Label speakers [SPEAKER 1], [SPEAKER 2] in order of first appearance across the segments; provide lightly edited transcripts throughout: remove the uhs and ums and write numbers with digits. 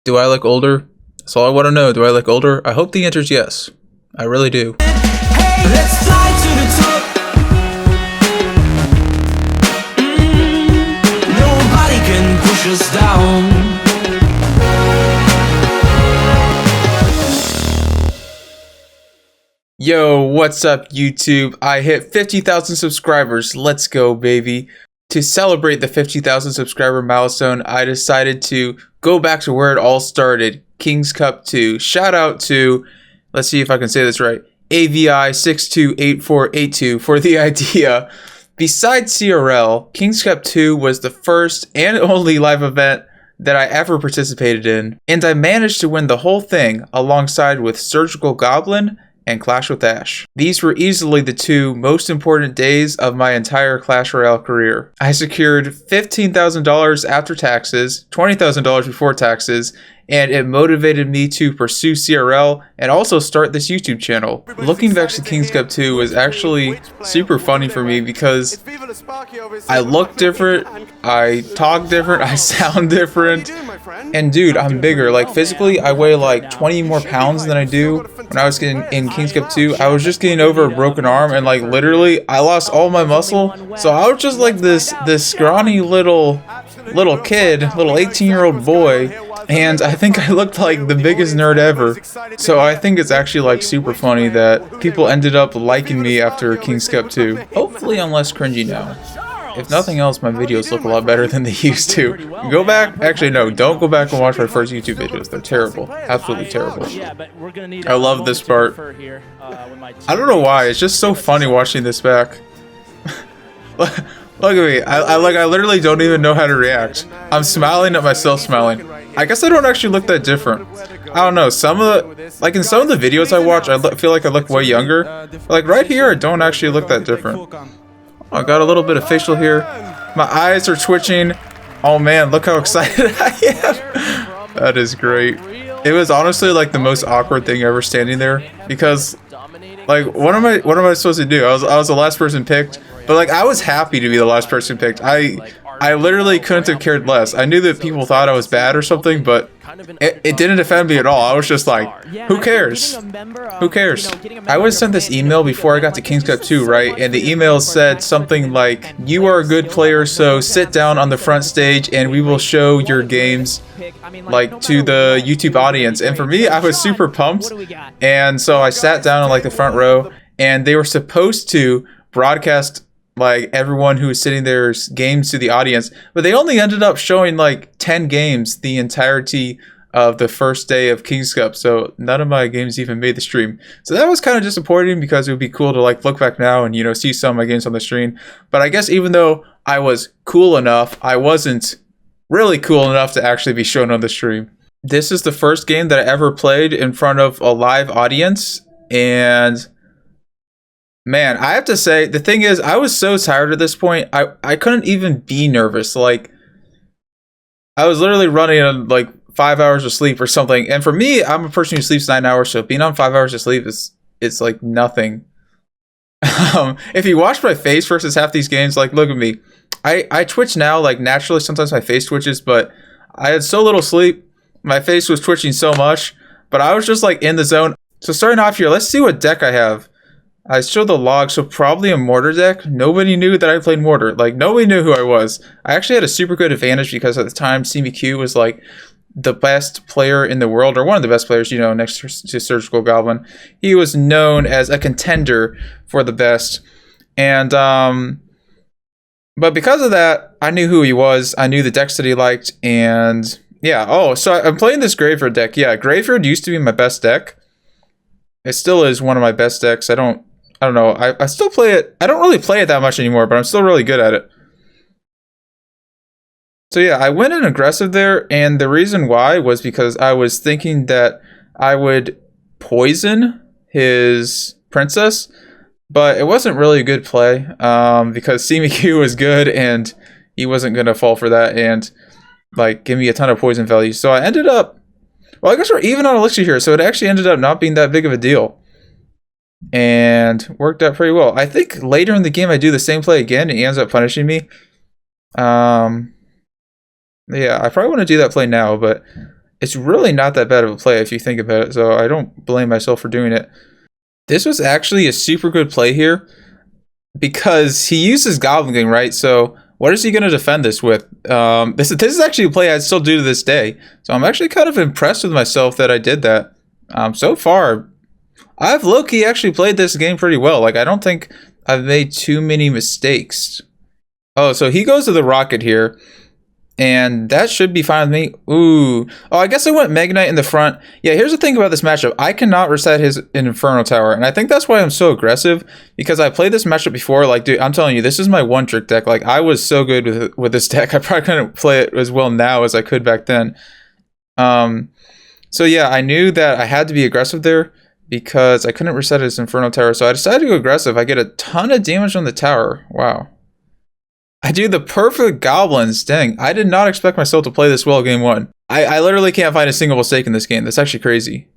[SPEAKER 1] Do I look older? That's all I want to know. Do I look older? I hope the answer is yes. I really do.
[SPEAKER 2] Hey, let's fly to the top. Nobody can push us down.
[SPEAKER 1] Yo, what's up, YouTube? I hit 50,000 subscribers. Let's go, baby. To celebrate the 50,000 subscriber milestone, I decided to go back to where it all started, King's Cup 2. Shout out to, let's see if I can say this right, AVI628482 for the idea. Besides CRL, King's Cup 2 was the first and only live event that I ever participated in, and I managed to win the whole thing alongside with Surgical Goblin and Clash with Ash. These were easily the two most important days of my entire Clash Royale career. I secured $15,000 after taxes, $20,000 before taxes, and it motivated me to pursue CRL and also start this YouTube channel. Looking back to King's Cup 2 was actually super funny for me because I look different, I talk different, I sound different, and dude, I'm bigger. Like physically, I weigh like 20 more pounds than I do when I was getting in King's Cup 2. I was just getting over a broken arm and like literally I lost all my muscle. So I was just like this scrawny little kid, little 18-year-old boy. And I think I looked like the biggest nerd ever. So I think it's actually like super funny that people ended up liking me after King's Cup 2. Hopefully I'm less cringy now. If nothing else, my videos look a lot better than they used to. Go back, actually no, don't go back and watch my first YouTube videos. They're terrible, absolutely terrible. I love this part. I don't know why, it's just so funny watching this back. Look at me, I literally don't even know how to react. I'm smiling at myself smiling. I guess I don't actually look that different. I don't know, some of the, like in some of the videos I watch, I feel like I look way younger. But like right here, I don't actually look that different. Oh, I got a little bit of facial hair. My eyes are twitching. Oh man, look how excited I am. That is great. It was honestly like the most awkward thing ever standing there because like what am I supposed to do? I was the last person picked, but like I was happy to be the last person picked. I literally couldn't have cared less. I knew that people thought I was bad or something, but it didn't offend me at all. I was just like, who cares? Who cares? I was sent this email before I got to King's Cup 2, right? And the email said something like, you are a good player, so sit down on the front stage and we will show your games like to the YouTube audience. And for me, I was super pumped. And so I sat down in like the front row and they were supposed to broadcast like everyone who was sitting there's games to the audience, but they only ended up showing like 10 games the entirety of the first day of King's Cup, so none of my games even made the stream. So that was kind of disappointing because it would be cool to like look back now and, you know, see some of my games on the stream. But I guess even though I was cool enough, I wasn't really cool enough to actually be shown on the stream. This is the first game that I ever played in front of a live audience, and man, I have to say, the thing is, I was so tired at this point, I couldn't even be nervous. Like, I was literally running on like 5 hours of sleep or something. And for me, I'm a person who sleeps 9 hours, so being on 5 hours of sleep it's like nothing. If you watch my face versus half these games, like look at me. I twitch now, like naturally, sometimes my face twitches, but I had so little sleep, my face was twitching so much, but I was just like in the zone. So starting off here, let's see what deck I have. I showed the log, so probably a mortar deck. Nobody knew that I played mortar. Like, nobody knew who I was. I actually had a super good advantage because at the time, CMQ was like the best player in the world, or one of the best players, you know, next to Surgical Goblin. He was known as a contender for the best. And, but because of that, I knew who he was. I knew the decks that he liked, and yeah. Oh, so I'm playing this Graveyard deck. Yeah, Graveyard used to be my best deck. It still is one of my best decks. I don't know. I still play it. I don't really play it that much anymore, but I'm still really good at it. So yeah, I went in aggressive there, and the reason why was because I was thinking that I would poison his princess, but it wasn't really a good play because CMQ was good, and he wasn't going to fall for that and like give me a ton of poison value. So I ended up, well, I guess we're even on elixir here, so it actually ended up not being that big of a deal. And worked out pretty well. I think later in the game I do the same play again and he ends up punishing me. Yeah, I probably want to do that play now, but It's really not that bad of a play if you think about it, so I don't blame myself for doing it. This was actually a super good play here because he uses Goblin King, right? So what is he going to defend this with? This is actually a play I still do to this day. So I'm actually kind of impressed with myself that I did that. So far, I've low-key actually played this game pretty well. Like, I don't think I've made too many mistakes. Oh, so he goes to the Rocket here. And that should be fine with me. Ooh. Oh, I guess I went Mega Knight in the front. Yeah, here's the thing about this matchup. I cannot reset his Inferno Tower. And I think that's why I'm so aggressive. Because I played this matchup before. Like, dude, I'm telling you, this is my one-trick deck. Like, I was so good with this deck. I probably couldn't play it as well now as I could back then. So, yeah, I knew that I had to be aggressive there. Because I couldn't reset his Inferno Tower. So I decided to go aggressive. I get a ton of damage on the tower. Wow. I do the perfect goblins. Dang, I did not expect myself to play this well game one. I literally can't find a single mistake in this game. That's actually crazy.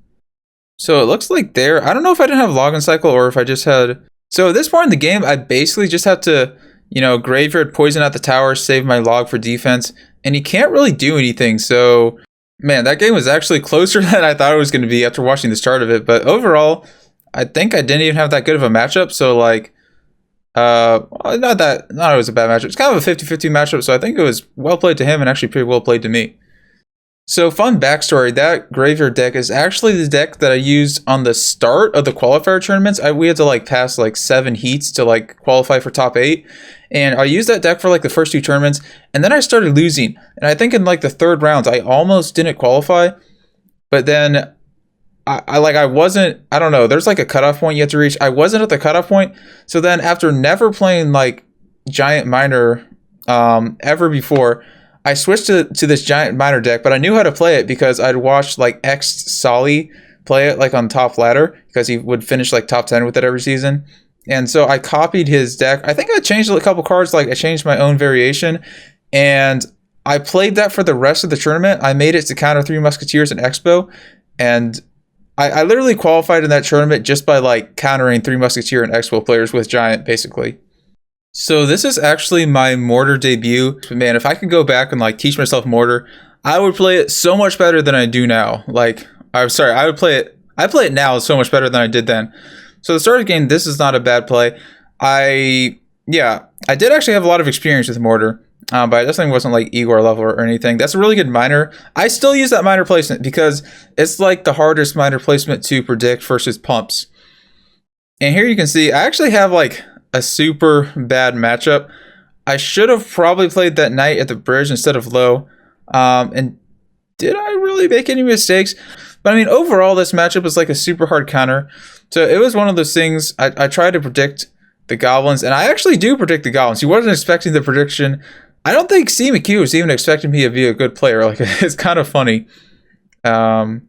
[SPEAKER 1] So it looks like there, I don't know if I didn't have login cycle or if I just had... So at this point in the game, I basically just have to, you know, graveyard poison at the tower, save my log for defense. And he can't really do anything. So, man, that game was actually closer than I thought it was going to be after watching the start of it. But overall, I think I didn't even have that good of a matchup. So, like... not it was a bad matchup. It's kind of a 50-50 matchup, so I think it was well played to him and actually pretty well played to me. So, fun backstory, that graveyard deck is actually the deck that I used on the start of the qualifier tournaments. We had to like pass like 7 heats to like qualify for top 8. And I used that deck for like the first 2 tournaments, and then I started losing. And I think in like the 3rd round, I almost didn't qualify, but then I wasn't, I don't know, there's like a cutoff point you have to reach. I wasn't at the cutoff point. So then after never playing like Giant Miner ever before, I switched to this Giant Miner deck, but I knew how to play it because I'd watched like X Solly play it like on top ladder because he would finish like top 10 with it every season. And so I copied his deck. I think I changed a couple cards, like I changed my own variation, and I played that for the rest of the tournament. I made it to counter 3 Musketeers and Expo, and I literally qualified in that tournament just by like countering 3 Musketeer and Expo players with Giant, basically. So this is actually my Mortar debut. But man, if I could go back and like teach myself Mortar, I would play it so much better than I do now. Like, I'm sorry, I play it now so much better than I did then. So the start of the game, this is not a bad play. I did actually have a lot of experience with Mortar. But I definitely wasn't like Igor level or anything. That's a really good miner. I still use that miner placement because it's like the hardest miner placement to predict versus pumps. And here you can see I actually have like a super bad matchup. I should have probably played that knight at the bridge instead of low. And did I really make any mistakes? But I mean, overall, this matchup was like a super hard counter. So it was one of those things I tried to predict the goblins, and I actually do predict the goblins. He wasn't expecting the prediction. I don't think C McHugh was even expecting me to be a good player. Like, it's kind of funny. Like,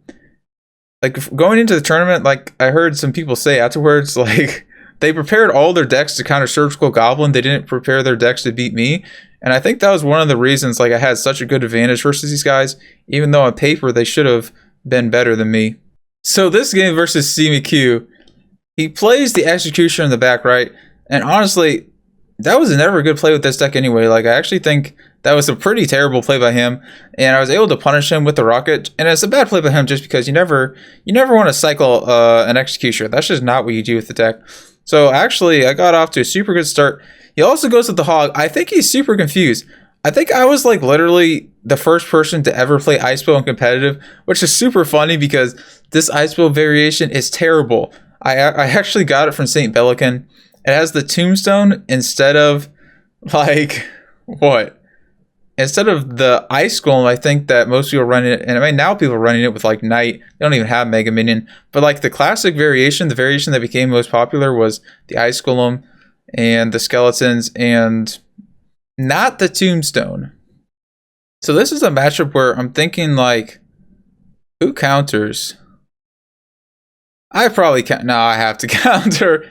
[SPEAKER 1] going into the tournament, like, I heard some people say afterwards, like, they prepared all their decks to counter Surgical Goblin. They didn't prepare their decks to beat me. And I think that was one of the reasons, like, I had such a good advantage versus these guys, even though on paper they should have been better than me. So this game versus C McHugh, he plays the Executioner in the back right, and honestly, that was never a good play with this deck anyway. Like, I actually think that was a pretty terrible play by him, and I was able to punish him with the Rocket. And it's a bad play by him just because you never want to cycle an Executioner. That's just not what you do with the deck. So actually, I got off to a super good start. He also goes with the Hog. I think he's super confused. I think I was like literally the first person to ever play Ice Bow in competitive, which is super funny because this Ice Bow variation is terrible. I actually got it from St. Bellican. It has the Tombstone instead of, like, what? Instead of the Ice Golem, I think that most people run it, and I mean, now people are running it with, like, Knight. They don't even have Mega Minion. But, like, the classic variation, the variation that became most popular was the Ice Golem and the Skeletons and not the Tombstone. So this is a matchup where I'm thinking, like, who counters? I probably can't. No, I have to counter.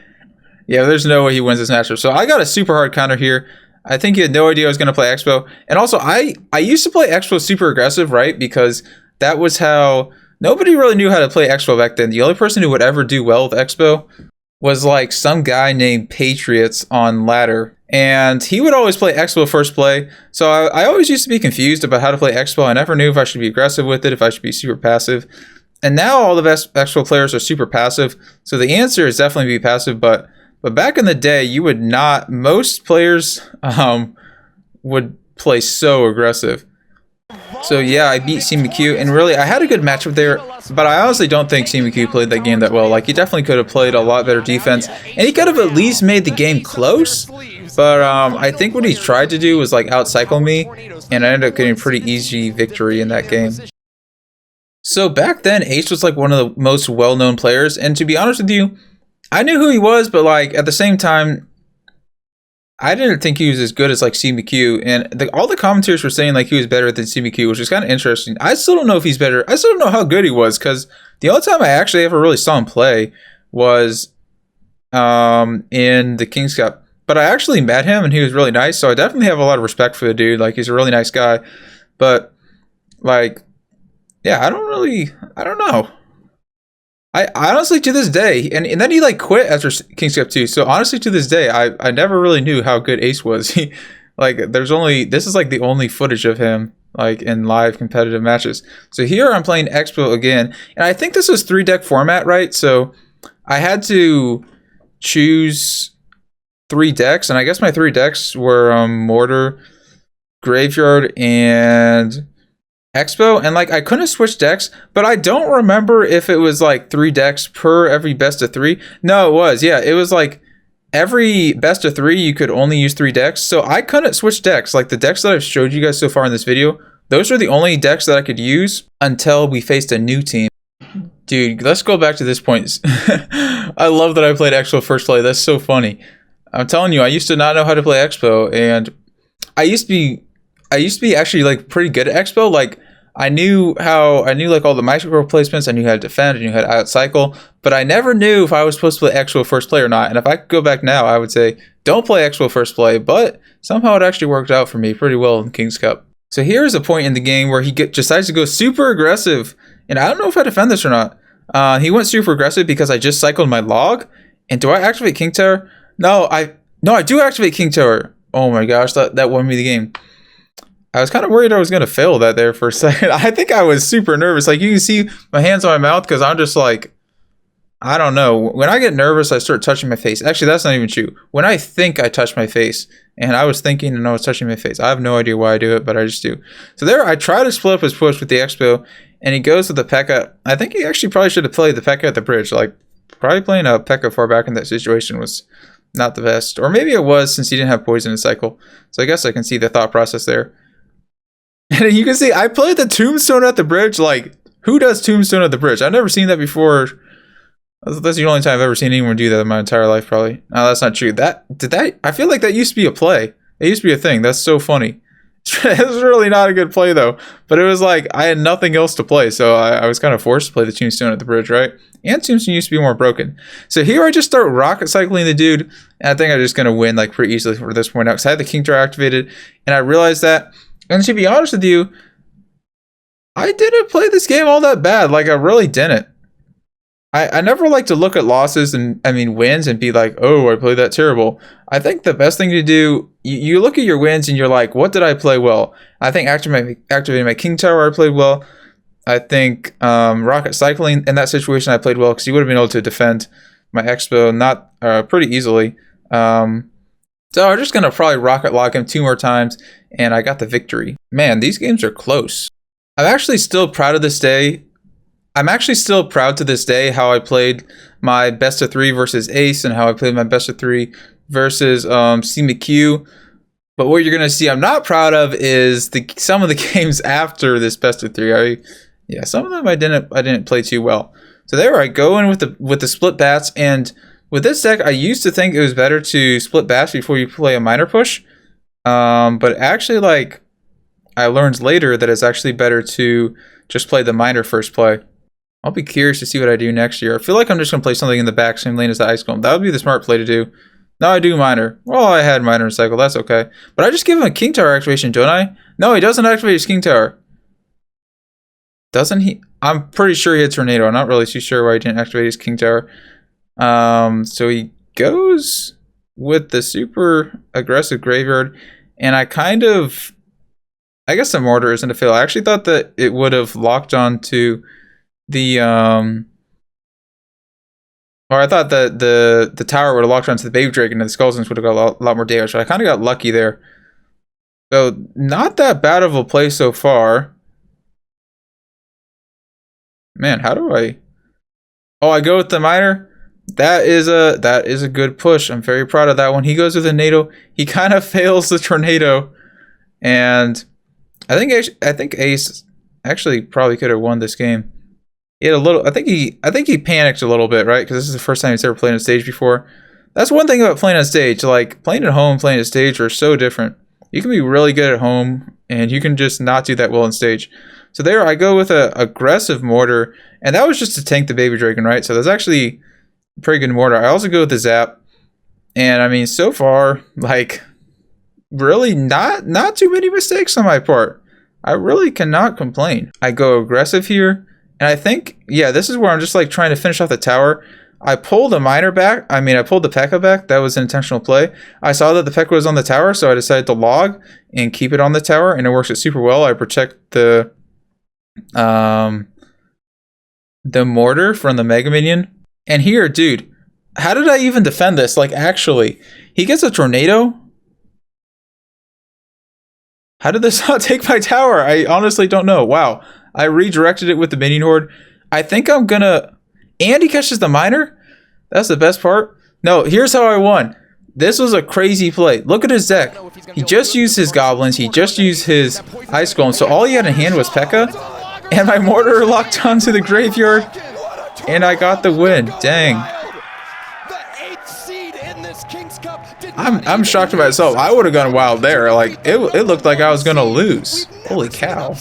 [SPEAKER 1] Yeah, there's no way he wins this matchup. So I got a super hard counter here. I think he had no idea I was going to play Expo. And also, I used to play Expo super aggressive, right? Because that was how... Nobody really knew how to play Expo back then. The only person who would ever do well with Expo was like some guy named Patriots on ladder. and he would always play Expo first play. So I always used to be confused about how to play Expo. I never knew if I should be aggressive with it, if I should be super passive. And now all the best Expo players are super passive. So the answer is definitely be passive. But back in the day, you would not. Most players would play so aggressive. So yeah, I beat CMQ, and really I had a good matchup there, but I honestly don't think CMQ played that game that well. Like, he definitely could have played a lot better defense, and he could have at least made the game close. But I think what he tried to do was like outcycle me, and I ended up getting a pretty easy victory in that game. So back then, Ace was like one of the most well-known players, and to be honest with you, I knew who he was, but like at the same time, I didn't think he was as good as like CMQ, and all the commentators were saying like he was better than CMQ, which is kind of interesting. I still don't know if he's better. I still don't know how good he was, because the only time I actually ever really saw him play was in the King's Cup. But I actually met him, and he was really nice, so I definitely have a lot of respect for the dude. Like, he's a really nice guy. But like, yeah, I don't know. I honestly, to this day, and then he like quit after King's Cup 2. So honestly, to this day, I never really knew how good Ace was. He like, this is like the only footage of him like in live competitive matches. So here I'm playing Expo again, and I think this was 3-deck format, right? So I had to choose 3 decks, and I guess my 3 decks were Mortar, Graveyard, and Expo, and like I couldn't switch decks, but I don't remember if it was like 3 decks per every best of 3. No, it was. Yeah, it was like every best of 3 you could only use 3 decks, so I couldn't switch decks. Like, the decks that I've showed you guys so far in this video, those are the only decks that I could use until we faced a new team. Dude, let's go back to this point. I love that I played Expo first play. That's so funny. I'm telling you, I used to not know how to play Expo, and I used to be actually like pretty good at Expo. Like, I knew like all the micro placements, I knew how to defend, I knew how to outcycle, but I never knew if I was supposed to play Expo first play or not. And if I could go back now, I would say don't play Expo first play, but somehow it actually worked out for me pretty well in King's Cup. So here's a point in the game where he decides to go super aggressive, and I don't know if I defend this or not. He went super aggressive because I just cycled my log. And do I activate King Tower? No, I do activate King Tower. Oh my gosh, that won me the game. I was kind of worried I was going to fail that there for a second. I think I was super nervous. Like, you can see my hands on my mouth because I'm just like, I don't know. When I get nervous, I start touching my face. Actually, that's not even true. When I think I touch my face, and I was thinking and I was touching my face. I have no idea why I do it, but I just do. So there, I try to split up his push with the Expo, and he goes with the P.E.K.K.A. I think he actually probably should have played the P.E.K.K.A. at the bridge. Like, probably playing a P.E.K.K.A. far back in that situation was not the best. Or maybe it was, since he didn't have poison in cycle. So I guess I can see the thought process there. And you can see I played the Tombstone at the bridge. Like, who does Tombstone at the bridge? I've never seen that before. That's the only time I've ever seen anyone do that in my entire life, probably. No, that's not true. I feel like that used to be a play. It used to be a thing. That's so funny. It was really not a good play, though. But it was like I had nothing else to play, so I was kind of forced to play the Tombstone at the bridge, right? And Tombstone used to be more broken. So here I just start rocket cycling the dude, and I think I'm just going to win like pretty easily for this point out, because I had the King Tower activated, and I realized that. And to be honest with you, I didn't play this game all that bad. Like, I really didn't. I never like to look at losses and, wins and be like, oh, I played that terrible. I think the best thing to do, you look at your wins and you're like, what did I play well? I think activating my King Tower, I played well. I think rocket cycling in that situation, I played well, because you would have been able to defend my Expo pretty easily. So I'm just going to probably rocket lock him 2 more times, and I got the victory. Man, these games are close. I'm actually still proud to this day how I played my best of 3 versus Ace, and how I played my best of 3 versus CMQ. But what you're going to see I'm not proud of is some of the games after this best of 3. Some of them I didn't play too well. So there I go in with the split bats, and with this deck, I used to think it was better to split bats before you play a minor push. But actually, like, I learned later that it's actually better to just play the minor first play. I'll be curious to see what I do next year. I feel like I'm just going to play something in the back, same lane as the Ice Golem. That would be the smart play to do. No, I do minor. Well, I had minor in cycle. That's okay. But I just give him a King Tower activation, don't I? No, he doesn't activate his King Tower. Doesn't he? I'm pretty sure he had Tornado. I'm not really too sure why he didn't activate his King Tower. So he goes... with the super aggressive graveyard, and I guess the mortar isn't a fail. I actually thought that it would have locked on to the or I thought that the tower would have locked onto the baby dragon and the skeletons would have got a lot more damage. So I kind of got lucky there. So not that bad of a play so far. Man, how do I? Oh, I go with the miner. That is a good push. I'm very proud of that one. He goes with a NATO. He kind of fails the tornado, and I think Ace actually probably could have won this game. He had a little. I think he panicked a little bit, right? Because this is the first time he's ever played on stage before. That's one thing about playing on stage. Like playing at home, playing on stage are so different. You can be really good at home, and you can just not do that well on stage. So there, I go with a aggressive mortar, and that was just to tank the baby dragon, right? So that's actually a pretty good mortar. I also go with the zap, and I mean, so far, like, really not too many mistakes on my part. I really cannot complain. I go aggressive here, and I think, yeah, this is where I'm just like trying to finish off the tower. I pulled a miner back. I mean, I pulled the P.E.K.K.A back. That was an intentional play. I saw that the P.E.K.K.A was on the tower, so I decided to log and keep it on the tower, and it works out super well. I protect the mortar from the Mega Minion. And here, dude, how did I even defend this? Like, actually, he gets a tornado. How did this not take my tower? I honestly don't know. Wow. I redirected it with the minion horde. I think I'm gonna... And he catches the miner? That's the best part. No, here's how I won. This was a crazy play. Look at his deck. He just used his goblins. He just used his ice golem. So all he had in hand was P.E.K.K.A. And my mortar locked onto the graveyard. And I got the win. Dang. I'm shocked at myself. I would have gone wild there. Like, it looked like I was gonna lose. Holy cow.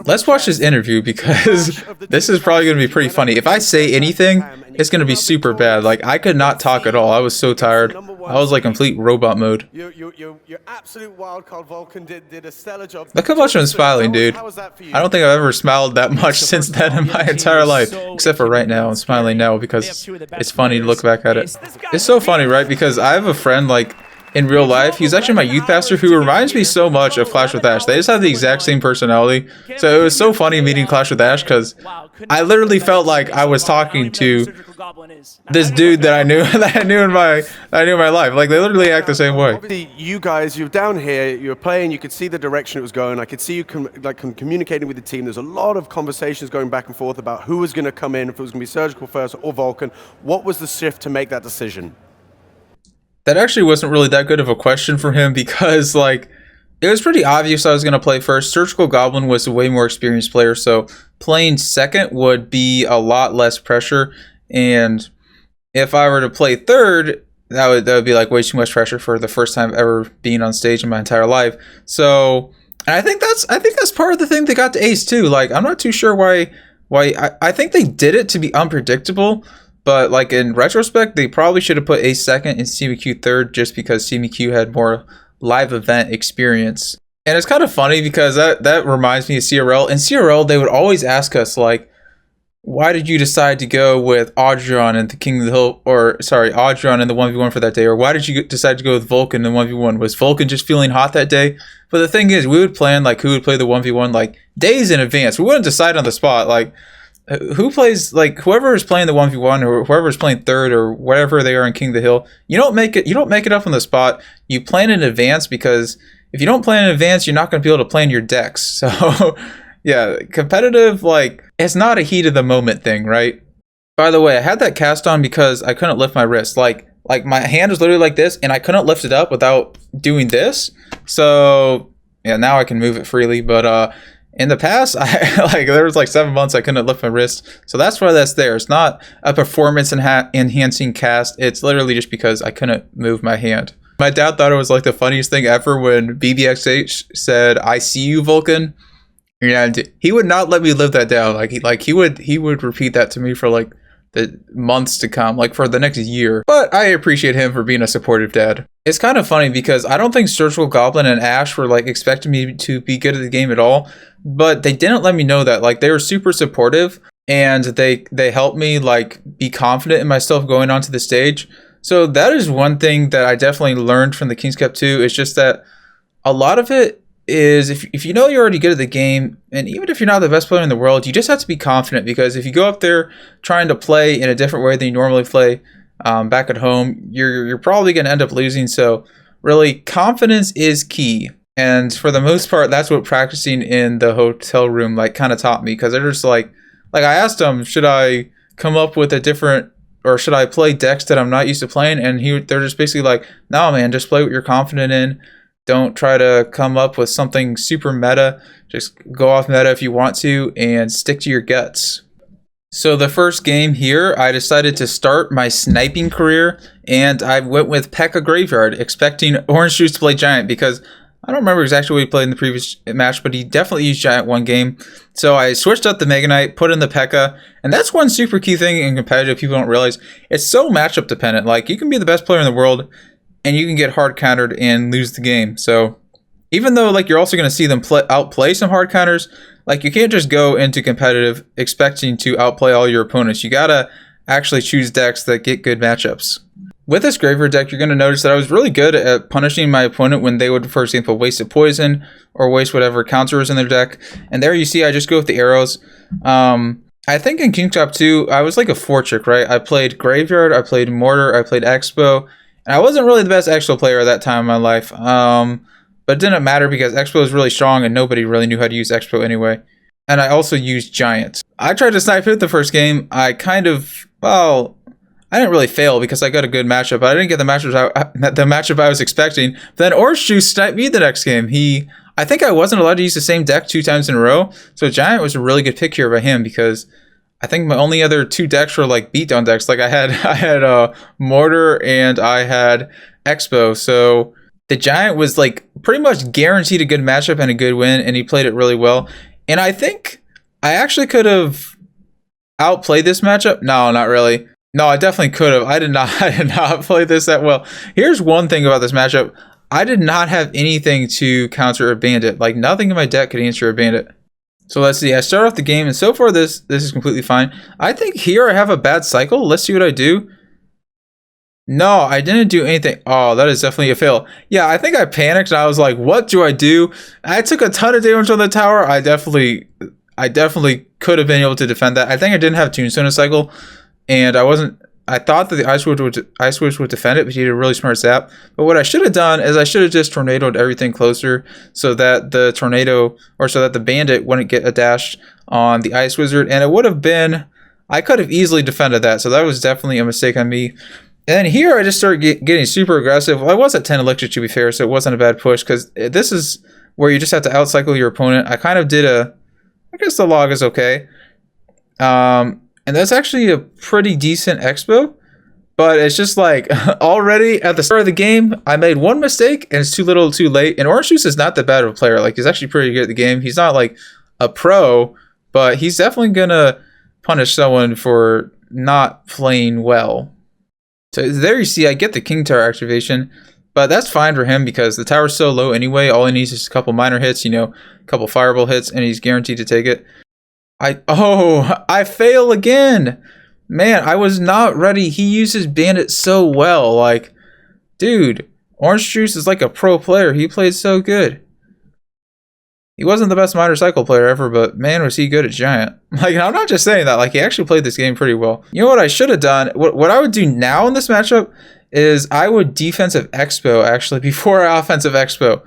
[SPEAKER 1] Let's watch this interview because this is probably gonna be pretty funny. If I say anything, it's gonna be super bad. Like, I could not talk at all. I was so tired. I was like complete robot mode.
[SPEAKER 3] Your absolute wild card Vulkan did a stellar job.
[SPEAKER 1] Look how much I'm smiling, dude. I don't think I've ever smiled that much since then in my entire life. Except for right now. I'm smiling now because it's funny to look back at it. It's so funny, right? Because I have a friend, like, in real life, he's actually my youth pastor who reminds me so much of Clash with Ash. They just have the exact same personality. So it was so funny meeting Clash with Ash because I literally felt like I was talking to this dude that I knew in my life. Like, they literally act the same way.
[SPEAKER 3] Obviously, you guys, you're down here, you were playing, you could see the direction it was going. I could see you communicating with the team. There's a lot of conversations going back and forth about who was going to come in, if it was going to be Surgical first or Vulkan. What was the shift to make that decision?
[SPEAKER 1] That actually wasn't really that good of a question for him because, like, it was pretty obvious I was going to play first. Surgical Goblin was a way more experienced player, so playing second would be a lot less pressure. And if I were to play third, that would be like way too much pressure for the first time ever being on stage in my entire life. So, and I think that's part of the thing that got to Ace too. Like, I'm not too sure why I think they did it to be unpredictable. But, like, in retrospect, they probably should have put Ace second and CMQ third just because CMQ had more live event experience. And it's kind of funny because that reminds me of CRL. In CRL, they would always ask us, like, why did you decide to go with Audrion and the King of the Hill, or, sorry, Audrion and the 1v1 for that day? Or why did you decide to go with Vulkan and 1v1? Was Vulkan just feeling hot that day? But the thing is, we would plan, like, who would play the 1v1, like, days in advance. We wouldn't decide on the spot, like, who plays, like, whoever is playing the 1v1 or whoever is playing third or whatever they are in King of the Hill, you don't make it up on the spot. You plan in advance, because if you don't plan in advance, you're not going to be able to plan your decks. So yeah, competitive, like, it's not a heat of the moment thing, right? By the way, I had that cast on because I couldn't lift my wrist. Like my hand was literally like this and I couldn't lift it up without doing this. So yeah, now I can move it freely, but in the past, there was like 7 months I couldn't lift my wrist. So that's why that's there. It's not a performance enhancing cast. It's literally just because I couldn't move my hand. My dad thought it was like the funniest thing ever when BBXH said, "I see you, Vulkan." And he would not let me live that down. He would repeat that to me for like the months to come, like for the next year. But I appreciate him for being a supportive dad. It's kind of funny because I don't think Surgical Goblin and Ash were like expecting me to be good at the game at all, but they didn't let me know that. Like, they were super supportive and they helped me like be confident in myself going onto the stage. So that is one thing that I definitely learned from the King's Cup 2. It's just that a lot of it is if you know you're already good at the game, and even if you're not the best player in the world, you just have to be confident, because if you go up there trying to play in a different way than you normally play back at home, you're probably going to end up losing. So really, confidence is key. And for the most part, that's what practicing in the hotel room like kind of taught me, because they're just like I asked them, should I come up with a different, or should I play decks that I'm not used to playing? And they're just basically like, no, man, just play what you're confident in. Don't try to come up with something super meta. Just go off meta if you want to and stick to your guts. So the first game here, I decided to start my sniping career, and I went with P.E.K.K.A. Graveyard, expecting Orange Juice to play Giant, because I don't remember exactly what he played in the previous match, but he definitely used Giant one game. So I switched up the Mega Knight, put in the P.E.K.K.A., and that's one super key thing in competitive people don't realize. It's so matchup dependent. Like, you can be the best player in the world, and you can get hard countered and lose the game. So even though like you're also going to see them outplay some hard counters, like you can't just go into competitive expecting to outplay all your opponents. You got to actually choose decks that get good matchups. With this Graveyard deck, you're going to notice that I was really good at punishing my opponent when they would, for example, waste a poison or waste whatever counter was in their deck. And there you see I just go with the arrows. I think in King's Cup 2, I was like a four-trick, right? I played Graveyard, I played Mortar, I played Expo. And I wasn't really the best Expo player at that time in my life. But it didn't matter because Expo was really strong and nobody really knew how to use Expo anyway. And I also used Giant. I tried to snipe it the first game. I kind of, well, I didn't really fail because I got a good matchup. I didn't get the matchup I was expecting. Then Orange Juice sniped me the next game. I think I wasn't allowed to use the same deck 2 times in a row. So Giant was a really good pick here by him, because I think my only other 2 decks were like beatdown decks. Like I had Mortar and I had Expo. So the Giant was like pretty much guaranteed a good matchup and a good win, and he played it really well. And I think I actually could have outplayed this matchup. No, not really. No, I definitely could have. I did not play this that well. Here's one thing about this matchup. I did not have anything to counter a Bandit. Like nothing in my deck could answer a Bandit. So let's see. I start off the game, and so far this is completely fine. I think here I have a bad cycle. Let's see what I do. No, I didn't do anything. Oh, that is definitely a fail. Yeah, I think I panicked and I was like, what do I do? I took a ton of damage on the tower. I definitely could have been able to defend that. I think I didn't have Tombstone in cycle, and I thought that the Ice Witch would defend it, but he did a really smart zap. But what I should have done is I should have just tornadoed everything closer so that the tornado, or so that the Bandit wouldn't get a dash on the Ice Wizard, and it would have been, I could have easily defended that. So that was definitely a mistake on me. And then here I just started getting super aggressive. Well, I was at 10 elixir to be fair, so it wasn't a bad push, because this is where you just have to outcycle your opponent. I kind of did I guess the log is okay. And that's actually a pretty decent Expo, but it's just like already at the start of the game, I made one mistake and it's too little too late. And Orange Juice is not that bad of a player. Like, he's actually pretty good at the game. He's not like a pro, but he's definitely gonna punish someone for not playing well. So there you see, I get the King Tower activation, but that's fine for him because the tower's so low anyway. All he needs is a couple minor hits, a couple fireball hits, and he's guaranteed to take it. I fail again. Man, I was not ready. He uses Bandit so well. Like, dude, Orange Juice is like a pro player. He played so good. He wasn't the best minor cycle player ever, but man, was he good at Giant. Like, I'm not just saying that. Like, he actually played this game pretty well. You know what I should have done? What I would do now in this matchup is I would defensive Expo, actually, before offensive Expo.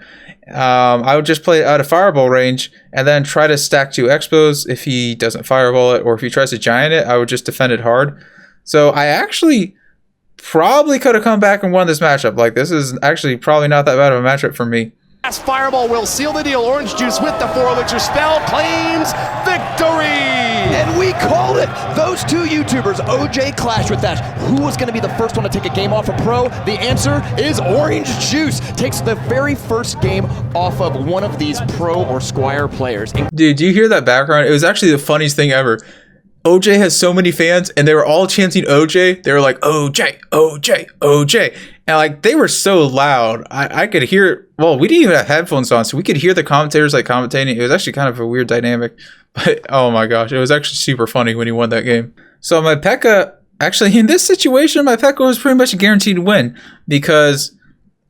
[SPEAKER 1] I would just play it out of fireball range and then try to stack 2 Expos. If he doesn't fireball it, or if he tries to Giant it, I would just defend it hard. So I actually probably could have come back and won this matchup. Like, this is actually probably not that bad of a matchup for me.
[SPEAKER 4] Last fireball will seal the deal. Orange Juice with the 4 elixir spell claims victory! And we called it! Those 2 YouTubers, OJ Clash with that. Who was going to be the first one to take a game off a pro? The answer is Orange Juice. Takes the very first game off of one of these pro or squire players.
[SPEAKER 1] Dude, do you hear that background? It was actually the funniest thing ever. OJ has so many fans, and they were all chanting OJ. They were like, OJ, OJ, OJ. And like, they were so loud. I could hear, well, we didn't even have headphones on, so we could hear the commentators like commentating. It was actually kind of a weird dynamic. But oh my gosh, it was actually super funny when he won that game. So my P.E.K.K.A. Actually, in this situation, my P.E.K.K.A was pretty much a guaranteed win because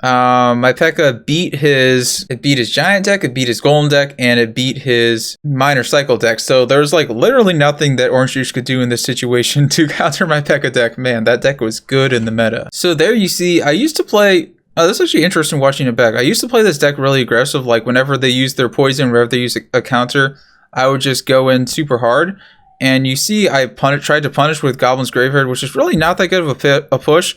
[SPEAKER 1] my P.E.K.K.A beat his giant deck, it beat his golem deck, and it beat his minor cycle deck. So there's like literally nothing that Orange Juice could do in this situation to counter my P.E.K.K.A deck. Man, that deck was good in the meta. So there you see, I used to play. Oh, that's actually interesting watching it back. I used to play this deck really aggressive. Like whenever they use their poison, whenever they use a counter, I would just go in super hard. And you see, I tried to punish with Goblin's Graveyard, which is really not that good of a push.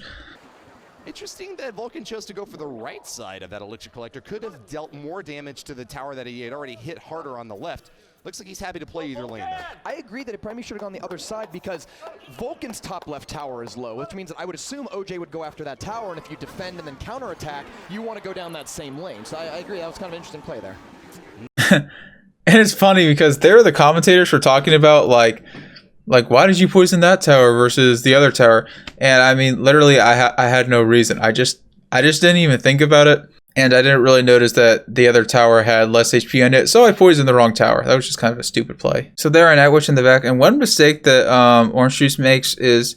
[SPEAKER 4] Interesting that Vulkan chose to go for the right side of that Elixir Collector. Could have dealt more damage to the tower that he had already hit harder on the left. Looks like he's happy to play either lane though.
[SPEAKER 5] I agree that it probably should have gone the other side because Vulkan's top left tower is low, which means that I would assume OJ would go after that tower, and if you defend and then counterattack, you want to go down that same lane. So I agree, that was kind of an interesting play there.
[SPEAKER 1] And it's funny because there the commentators were talking about like why did you poison that tower versus the other tower? And I mean, literally, I had no reason. I just didn't even think about it, and I didn't really notice that the other tower had less HP on it, so I poisoned the wrong tower. That was just kind of a stupid play. So there, I Nightwish in the back, and one mistake that Orange Juice makes is,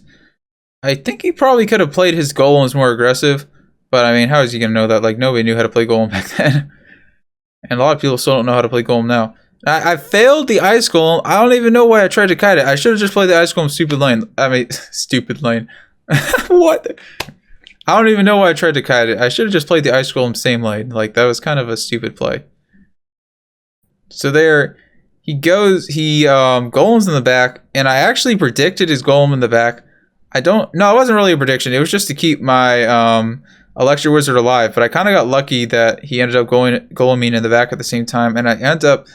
[SPEAKER 1] I think he probably could have played his golems more aggressive, but I mean, how is he gonna know that? Like nobody knew how to play golem back then. And a lot of people still don't know how to play golem now. I failed the ice golem. I don't even know why I tried to kite it. I should have just played the ice golem stupid lane. I mean, stupid lane. What? I don't even know why I tried to kite it. I should have just played the ice golem same lane. Like, that was kind of a stupid play. So there, he goes, golems in the back, and I actually predicted his golem in the back. No, it wasn't really a prediction. It was just to keep my Elixir Wizard alive, but I kind of got lucky that he ended up goleming in the back at the same time, and I end up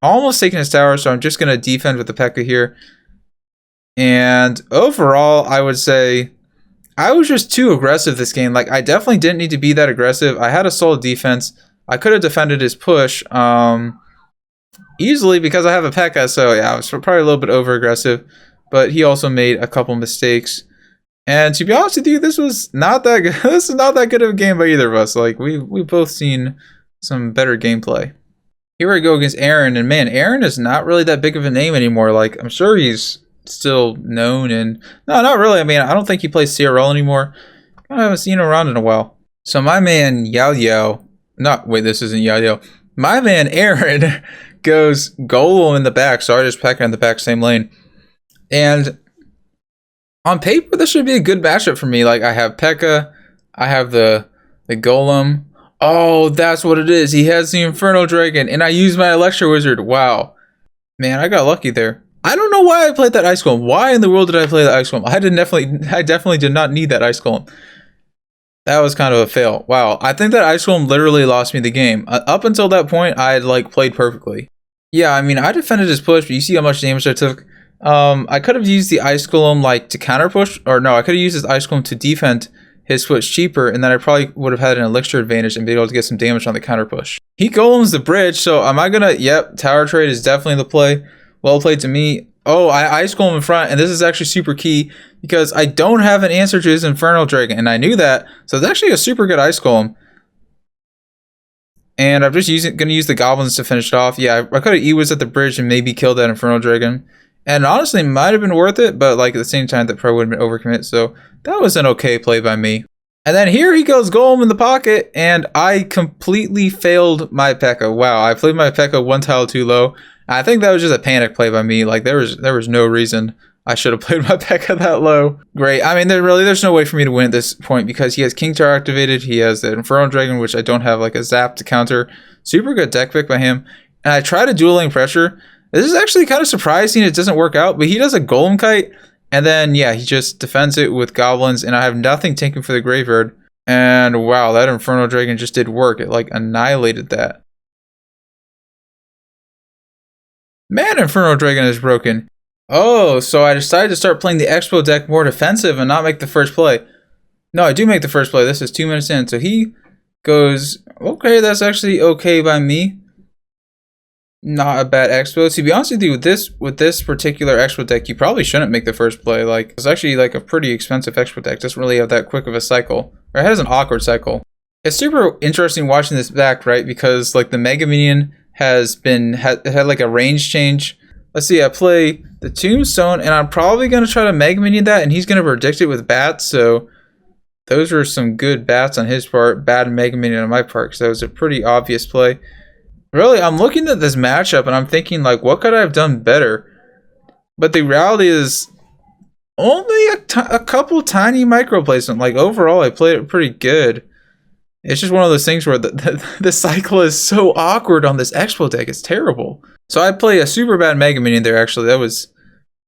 [SPEAKER 1] almost taking his tower, so I'm just going to defend with the P.E.K.K.A here. And overall, I would say I was just too aggressive this game. Like, I definitely didn't need to be that aggressive. I had a solid defense. I could have defended his push easily because I have a P.E.K.K.A, so yeah, I was probably a little bit over-aggressive, but he also made a couple mistakes. And to be honest with you, this was not that good. This is not that good of a game by either of us. Like, we've both seen some better gameplay. Here I go against Aaron, and man, Aaron is not really that big of a name anymore. Like, I'm sure he's still known, and no, not really. I mean, I don't think he plays CRL anymore. I haven't seen him around in a while. So my man this isn't Yao. My man Aaron goes golem in the back, so I just P.E.K.K.A in the back, same lane. And on paper, this should be a good matchup for me. Like, I have P.E.K.K.A, I have the golem. Oh, that's what it is. He has the Inferno Dragon, and I use my Elixir Wizard. Wow. Man, I got lucky there. I don't know why I played that Ice Golem. Why in the world did I play the Ice Golem? I definitely did not need that Ice Golem. That was kind of a fail. Wow, I think that Ice Golem literally lost me the game. Up until that point, I had, like, played perfectly. Yeah, I mean, I defended his push, but you see how much damage I took. I could have used the Ice Golem, like, to counter push. Or no, I could have used this Ice Golem to defend his push cheaper, and then I probably would have had an Elixir advantage and be able to get some damage on the counter push. He golems the bridge, so am I gonna... Yep, tower trade is definitely the play. Well played to me. Oh, I Ice Golem in front, and this is actually super key because I don't have an answer to his Inferno Dragon, and I knew that, so it's actually a super good Ice Golem. And I'm just gonna use the goblins to finish it off. Yeah, I could have E-Wiz at the bridge and maybe killed that Inferno Dragon. And honestly, it might have been worth it, but like at the same time, that probably would have been overcommit. So that was an okay play by me. And then here he goes, golem in the pocket, and I completely failed my P.E.K.K.A. Wow, I played my P.E.K.K.A one tile too low. I think that was just a panic play by me. Like there was no reason I should have played my P.E.K.K.A that low. Great. I mean, there's no way for me to win at this point because he has King Tower activated. He has the Inferno Dragon, which I don't have like a zap to counter. Super good deck pick by him. And I try to dual lane pressure. This is actually kind of surprising it doesn't work out, but he does a Golem Kite, and then, yeah, he just defends it with Goblins, and I have nothing taken for the Graveyard. And wow, that Inferno Dragon just did work. It, like, annihilated that. Man, Inferno Dragon is broken. Oh, so I decided to start playing the Expo deck more defensive and not make the first play. No, I do make the first play. This is 2 minutes in, so he goes, okay, that's actually okay by me. Not a bad Expo. To be honest with you, with this particular Expo deck, you probably shouldn't make the first play. Like, it's actually like a pretty expensive Expo deck. It doesn't really have that quick of a cycle. Or it has an awkward cycle. It's super interesting watching this back, right? Because like the Mega Minion has had like a range change Let's see, I play the Tombstone, and I'm probably going to try to Mega Minion that, and he's going to predict it with bats, so those were some good bats on his part, bad Mega Minion on my part, because that was a pretty obvious play. Really, I'm looking at this matchup, and I'm thinking, like, what could I have done better? But the reality is, only a couple tiny micro placement. Like, overall, I played it pretty good. It's just one of those things where the cycle is so awkward on this Expo deck. It's terrible. So I play a super bad Mega Minion there, actually.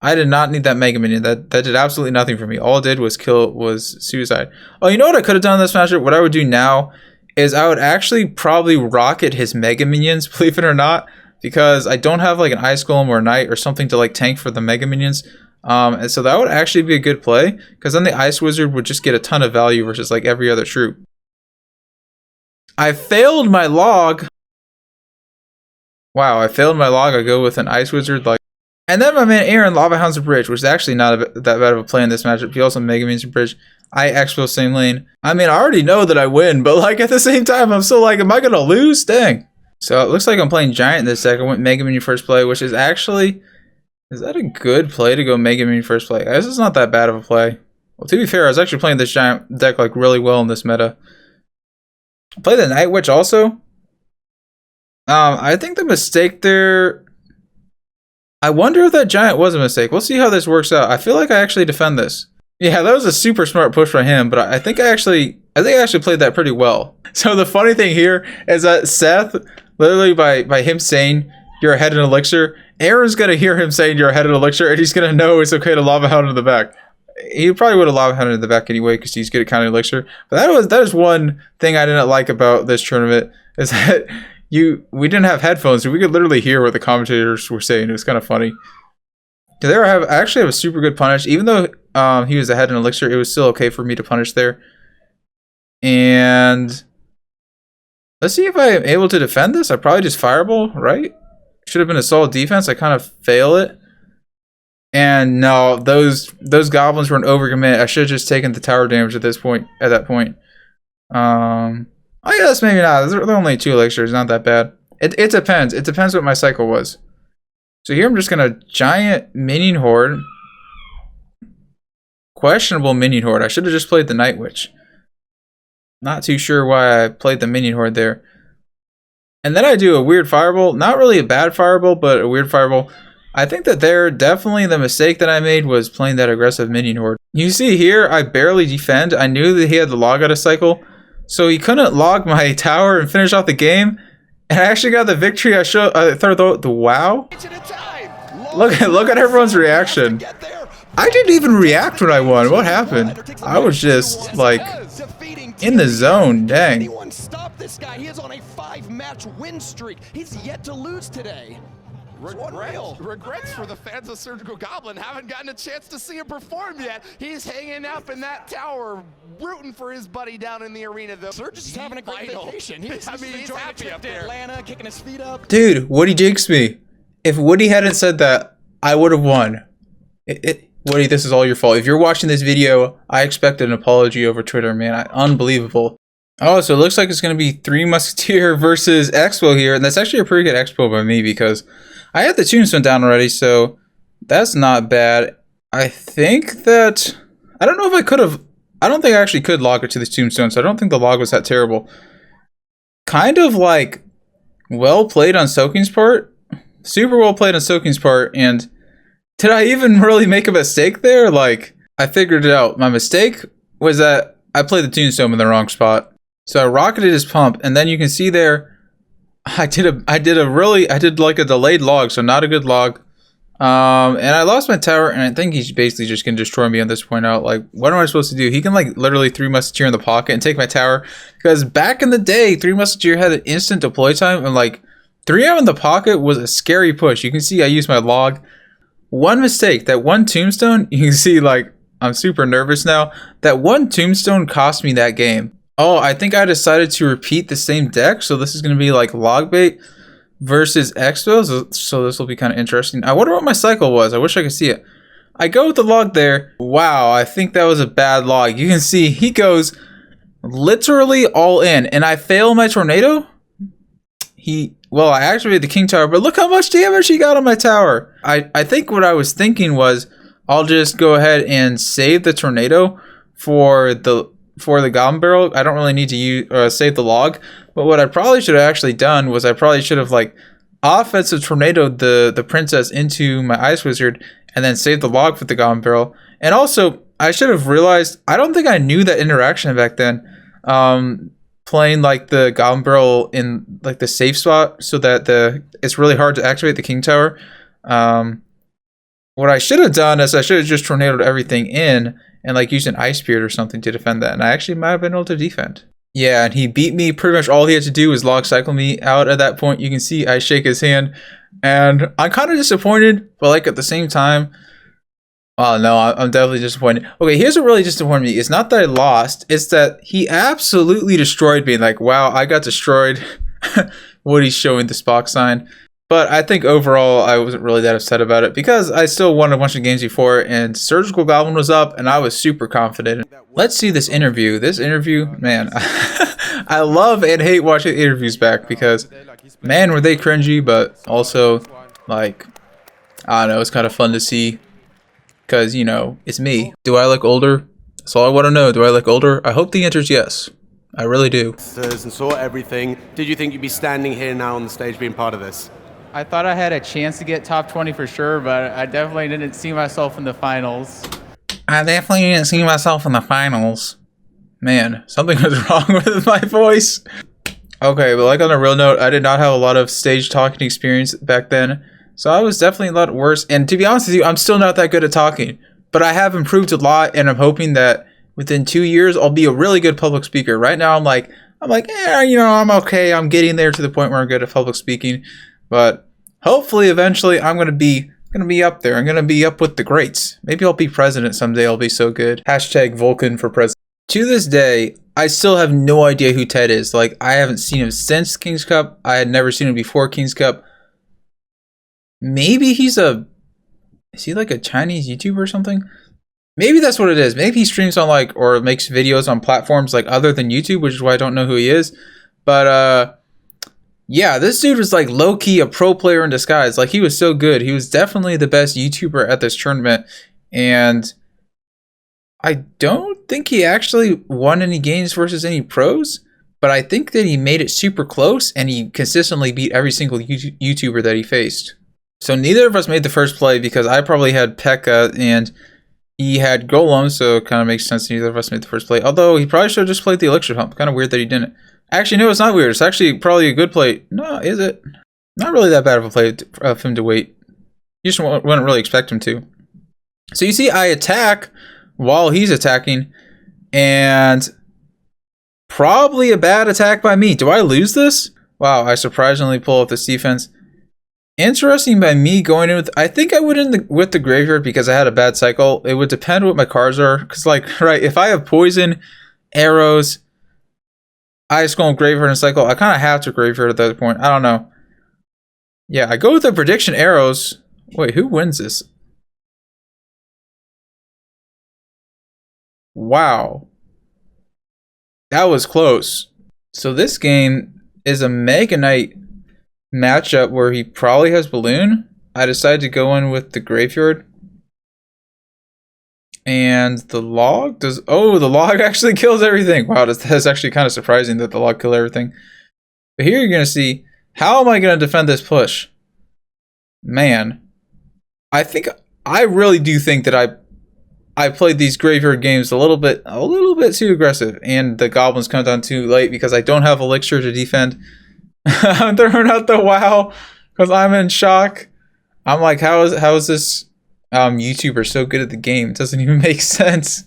[SPEAKER 1] I did not need that Mega Minion. That did absolutely nothing for me. All it did was suicide. Oh, you know what I could have done in this matchup? What I would do now is I would actually probably rocket his Mega Minions, believe it or not, because I don't have like an Ice Golem or a Knight or something to like tank for the Mega Minions. And so that would actually be a good play, because then the Ice Wizard would just get a ton of value versus like every other troop. I failed my log. Wow, I failed my log. I go with an Ice Wizard, like, and then my man Aaron Lava Hounds a Bridge, which is actually not that bad of a play in this matchup. He also Mega Minions a Bridge. I Expo same lane. I mean, I already know that I win, but like at the same time, I'm still like, am I gonna lose? Dang. So it looks like I'm playing Giant this deck. I went Mega Minion first play, which is actually, is that a good play to go Mega Minion first play? This is not that bad of a play. Well, to be fair, I was actually playing this Giant deck like really well in this meta. I play the Night Witch also. I think the mistake there, I wonder if that Giant was a mistake. We'll see how this works out. I feel like I actually defend this. Yeah, that was a super smart push from him, but I think I actually played that pretty well. So the funny thing here is that Seth, literally by him saying you're ahead in Elixir, Aaron's gonna hear him saying you're ahead in Elixir, and he's gonna know it's okay to Lava Hound in the back. He probably would have Lava Hound in the back anyway, because he's good at counting Elixir. But that is one thing I didn't like about this tournament, is that we didn't have headphones, so we could literally hear what the commentators were saying. It was kind of funny. I actually have a super good punish, even though he was ahead in Elixir. It was still okay for me to punish there. And let's see if I am able to defend this. I probably just Fireball, right? Should have been a solid defense. I kind of fail it. And no, those goblins were an overcommit. I should have just taken the tower damage at that point. Oh yeah, that's maybe not. They're only 2 elixirs, not that bad. It depends. It depends what my cycle was. So here I'm just gonna Giant Minion Horde. Questionable Minion Horde. I should have just played the Night Witch. Not too sure why I played the Minion Horde there. And then I do a weird Fireball. Not really a bad Fireball, but a weird Fireball. I think that definitely the mistake that I made was playing that aggressive Minion Horde. You see here, I barely defend. I knew that he had the log out of cycle, so he couldn't log my tower and finish off the game. And I actually got the victory. I thought the wow. Look at everyone's reaction. I didn't even react when I won. What happened? I was just like in the zone. Dang.
[SPEAKER 5] Anyone stop this guy? He is on a 5-match win streak. He's yet to lose today.
[SPEAKER 6] Regrets for the fans of Surgical Goblin. Haven't gotten a chance to see him perform yet. He's hanging up in that tower, rooting for his buddy down in the arena, though.
[SPEAKER 5] Surge is having a great vacation. He's
[SPEAKER 6] he's happy up there.
[SPEAKER 5] Atlanta, kicking his feet up.
[SPEAKER 1] Dude, Woody jinxed me. If Woody hadn't said that, I would have won. Woody, this is all your fault. If you're watching this video, I expect an apology over Twitter, man. Unbelievable. Oh, so it looks like it's going to be 3 Musketeer versus Expo here. And that's actually a pretty good Expo by me, because I had the Tombstone down already, so that's not bad. I think that, I don't know if I could have, I don't think I actually could log it to the Tombstone, so I don't think the log was that terrible. Kind of like well played on Soaking's part. Super well played on Soaking's part, and did I even really make a mistake there? Like, I figured it out. My mistake was that I played the Tombstone in the wrong spot. So I rocketed his pump, and then you can see there, I did like a delayed log, so not a good log. And I lost my tower, and I think he's basically just gonna destroy me on this point out. Like, what am I supposed to do? He can like literally 3 Musketeer in the pocket and take my tower, because back in the day, 3 Musketeer had an instant deploy time, and like 3M in the pocket was a scary push. You can see I used my log. One mistake, that one Tombstone, you can see like I'm super nervous now. That one Tombstone cost me that game. Oh, I think I decided to repeat the same deck, so this is going to be like log bait versus Expo, so this will be kind of interesting. I wonder what my cycle was. I wish I could see it. I go with the log there. Wow, I think that was a bad log. You can see he goes literally all in, and I fail my tornado. well, I activated the king tower, but look how much damage he got on my tower. I think what I was thinking was I'll just go ahead and save the tornado for the goblin barrel. I don't really need to use save the log, but what I probably should have actually done was I probably should have like offensive tornadoed the princess into my ice wizard and then save the log for the goblin barrel. And also I should have realized, I don't think I knew that interaction back then. Playing like the goblin barrel in like the safe spot so that it's really hard to activate the king tower. What I should have done is I should have just tornadoed everything in and like used an ice spirit or something to defend that, and I actually might have been able to defend. Yeah, and he beat me. Pretty much all he had to do was log cycle me out at that point. You can see I shake his hand, and I'm kind of disappointed, but like at the same time, oh no, I'm definitely disappointed. Okay, here's what really disappointed me. It's not that I lost, it's that he absolutely destroyed me. Like, wow, I got destroyed. What he's showing the Spock sign. But I think overall, I wasn't really that upset about it because I still won a bunch of games before and Surgical Goblin was up and I was super confident. Let's see this interview. This interview, man, I love and hate watching interviews back because, man, were they cringy, but also, like, I don't know, it's kind of fun to see because, you know, it's me. Do I look older? That's all I want to know. Do I look older? I hope the answer is yes. I really do.
[SPEAKER 3] And saw everything. Did you think you'd be standing here now on the stage being part of this?
[SPEAKER 7] I thought I had a chance to get top 20 for sure, but I definitely didn't see myself in the finals.
[SPEAKER 1] I definitely didn't see myself in the finals. Man, something was wrong with my voice. Okay, but like on a real note, I did not have a lot of stage talking experience back then. So I was definitely a lot worse. And to be honest with you, I'm still not that good at talking. But I have improved a lot, and I'm hoping that within 2 years, I'll be a really good public speaker. Right now, I'm like, yeah, you know, I'm okay. I'm getting there to the point where I'm good at public speaking. But hopefully, eventually, I'm gonna be up there. I'm gonna be up with the greats. Maybe I'll be president someday. I'll be so good. Hashtag Vulkan for president. To this day, I still have no idea who Ted is. Like, I haven't seen him since King's Cup. I had never seen him before King's Cup. Maybe is he like a Chinese YouTuber or something? Maybe that's what it is. Maybe he streams on like, or makes videos on platforms like other than YouTube, which is why I don't know who he is. But yeah, this dude was like low-key a pro player in disguise. Like, he was so good. He was definitely the best YouTuber at this tournament. And I don't think he actually won any games versus any pros, but I think that he made it super close and he consistently beat every single YouTuber that he faced. So neither of us made the first play because I probably had P.E.K.K.A. and he had Golem, so it kind of makes sense neither of us made the first play. Although he probably should have just played the Elixir Pump. Kind of weird that he didn't. Actually, no, it's not weird. It's actually probably a good play. No, is it? Not really that bad of a play of him to wait. You just wouldn't really expect him to. So you see, I attack while he's attacking, and probably a bad attack by me. Do I lose this? Wow, I surprisingly pull up this defense. Interesting by me going in with, I think I would in with the graveyard because I had a bad cycle. It would depend what my cards are. Because like, right, if I have poison, arrows, Ice Golem, graveyard, and cycle, I kind of have to graveyard at that point. I don't know. Yeah, I go with the prediction arrows. Wait, who wins this? Wow. That was close. So this game is a Mega Knight matchup where he probably has Balloon. I decided to go in with the graveyard. And the log does, oh, the log actually kills everything. Wow, that's actually kind of surprising that the log killed everything. But here you're going to see, how am I going to defend this push? Man, I really do think that I played these graveyard games a little bit too aggressive, and the goblins come down too late because I don't have elixir to defend. I'm throwing out the WoW because I'm in shock. I'm like, how is this YouTuber so good at the game? It doesn't even make sense.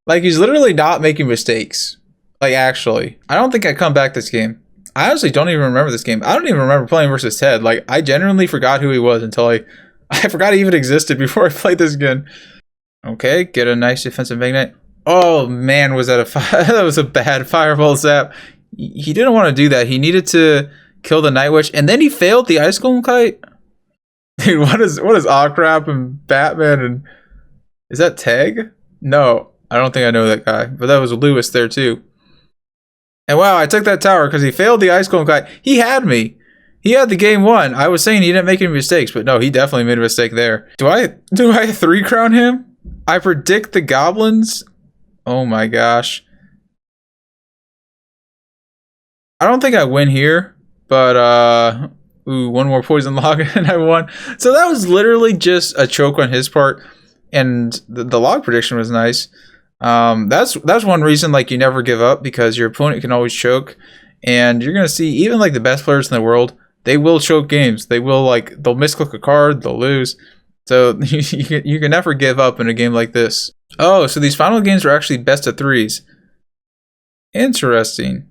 [SPEAKER 1] Like, he's literally not making mistakes. Like, actually, I don't think I come back this game. I honestly don't even remember this game. I don't even remember playing versus Ted. Like, I genuinely forgot who he was until I forgot he even existed before I played this again. Okay, get a nice defensive magnet. Oh man, was that that was a bad fireball zap. He didn't want to do that. He needed to kill the Night Witch, and then he failed the Ice Golem Kite. Dude, what is Ockrap and Batman and is that Tag? No, I don't think I know that guy, but that was Lewis there too. And wow, I took that tower because he failed the Ice Golem Kite. He had me. He had the game won. I was saying he didn't make any mistakes, but no, he definitely made a mistake there. Do I 3 crown him? I predict the goblins. Oh my gosh. I don't think I win here, but ooh, 1 more poison log and I won. So that was literally just a choke on his part, and the log prediction was nice. That's one reason like you never give up, because your opponent can always choke, and you're gonna see even like the best players in the world, they will choke games. They'll misclick a card, they'll lose. So you can never give up in a game like this. Oh, so these final games are actually best of 3s. Interesting.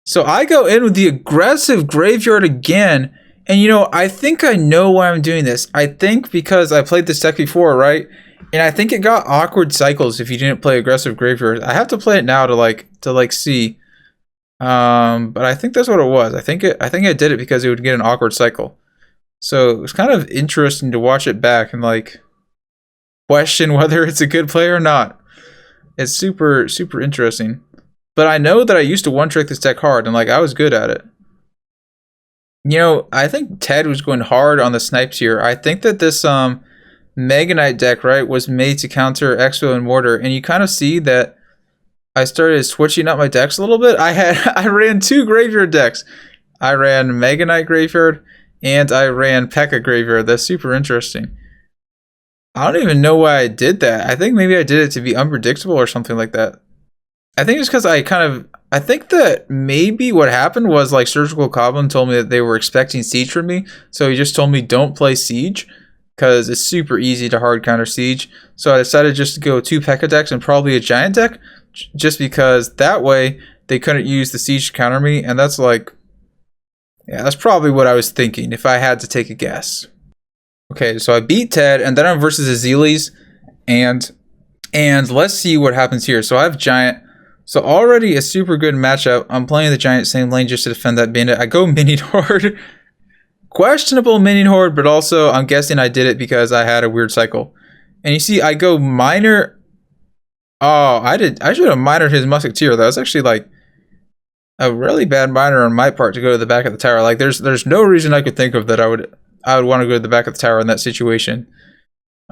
[SPEAKER 1] So I go in with the aggressive graveyard again, and you know, I think I know why I'm doing this. I think because I played this deck before, right? And I think it got awkward cycles if you didn't play aggressive graveyard. I have to play it now to see. But I think that's what it was. I think I did it because it would get an awkward cycle. So it was kind of interesting to watch it back and like question whether it's a good play or not. It's super, super interesting. But I know that I used to one-trick this deck hard, and like I was good at it. You know, I think Ted was going hard on the snipes here. I think that this Mega Knight deck, right, was made to counter Expo and Mortar, and you kind of see that I started switching up my decks a little bit. I ran 2 graveyard decks. I ran Mega Knight Graveyard and I ran P.E.K.K.A. Graveyard. That's super interesting. I don't even know why I did that. I think maybe I did it to be unpredictable or something like that. I think it's because I think that maybe what happened was like Surgical Goblin told me that they were expecting Siege from me. So he just told me don't play Siege because it's super easy to hard counter Siege. So I decided just to go 2 P.E.K.K.A. decks and probably a Giant deck, just because that way they couldn't use the Siege to counter me. And that's like, yeah, that's probably what I was thinking if I had to take a guess. Okay, so I beat Ted, and then I'm versus Azelis, and let's see what happens here. So I have Giant. So already a super good matchup. I'm playing the Giant same lane just to defend that bandit. I go Minion Horde. Questionable Minion Horde, but also I'm guessing I did it because I had a weird cycle. And you see I go Miner. Oh, I should have minored his Musketeer. That was actually like a really bad miner on my part to go to the back of the tower. Like there's no reason I could think of that I would want to go to the back of the tower in that situation.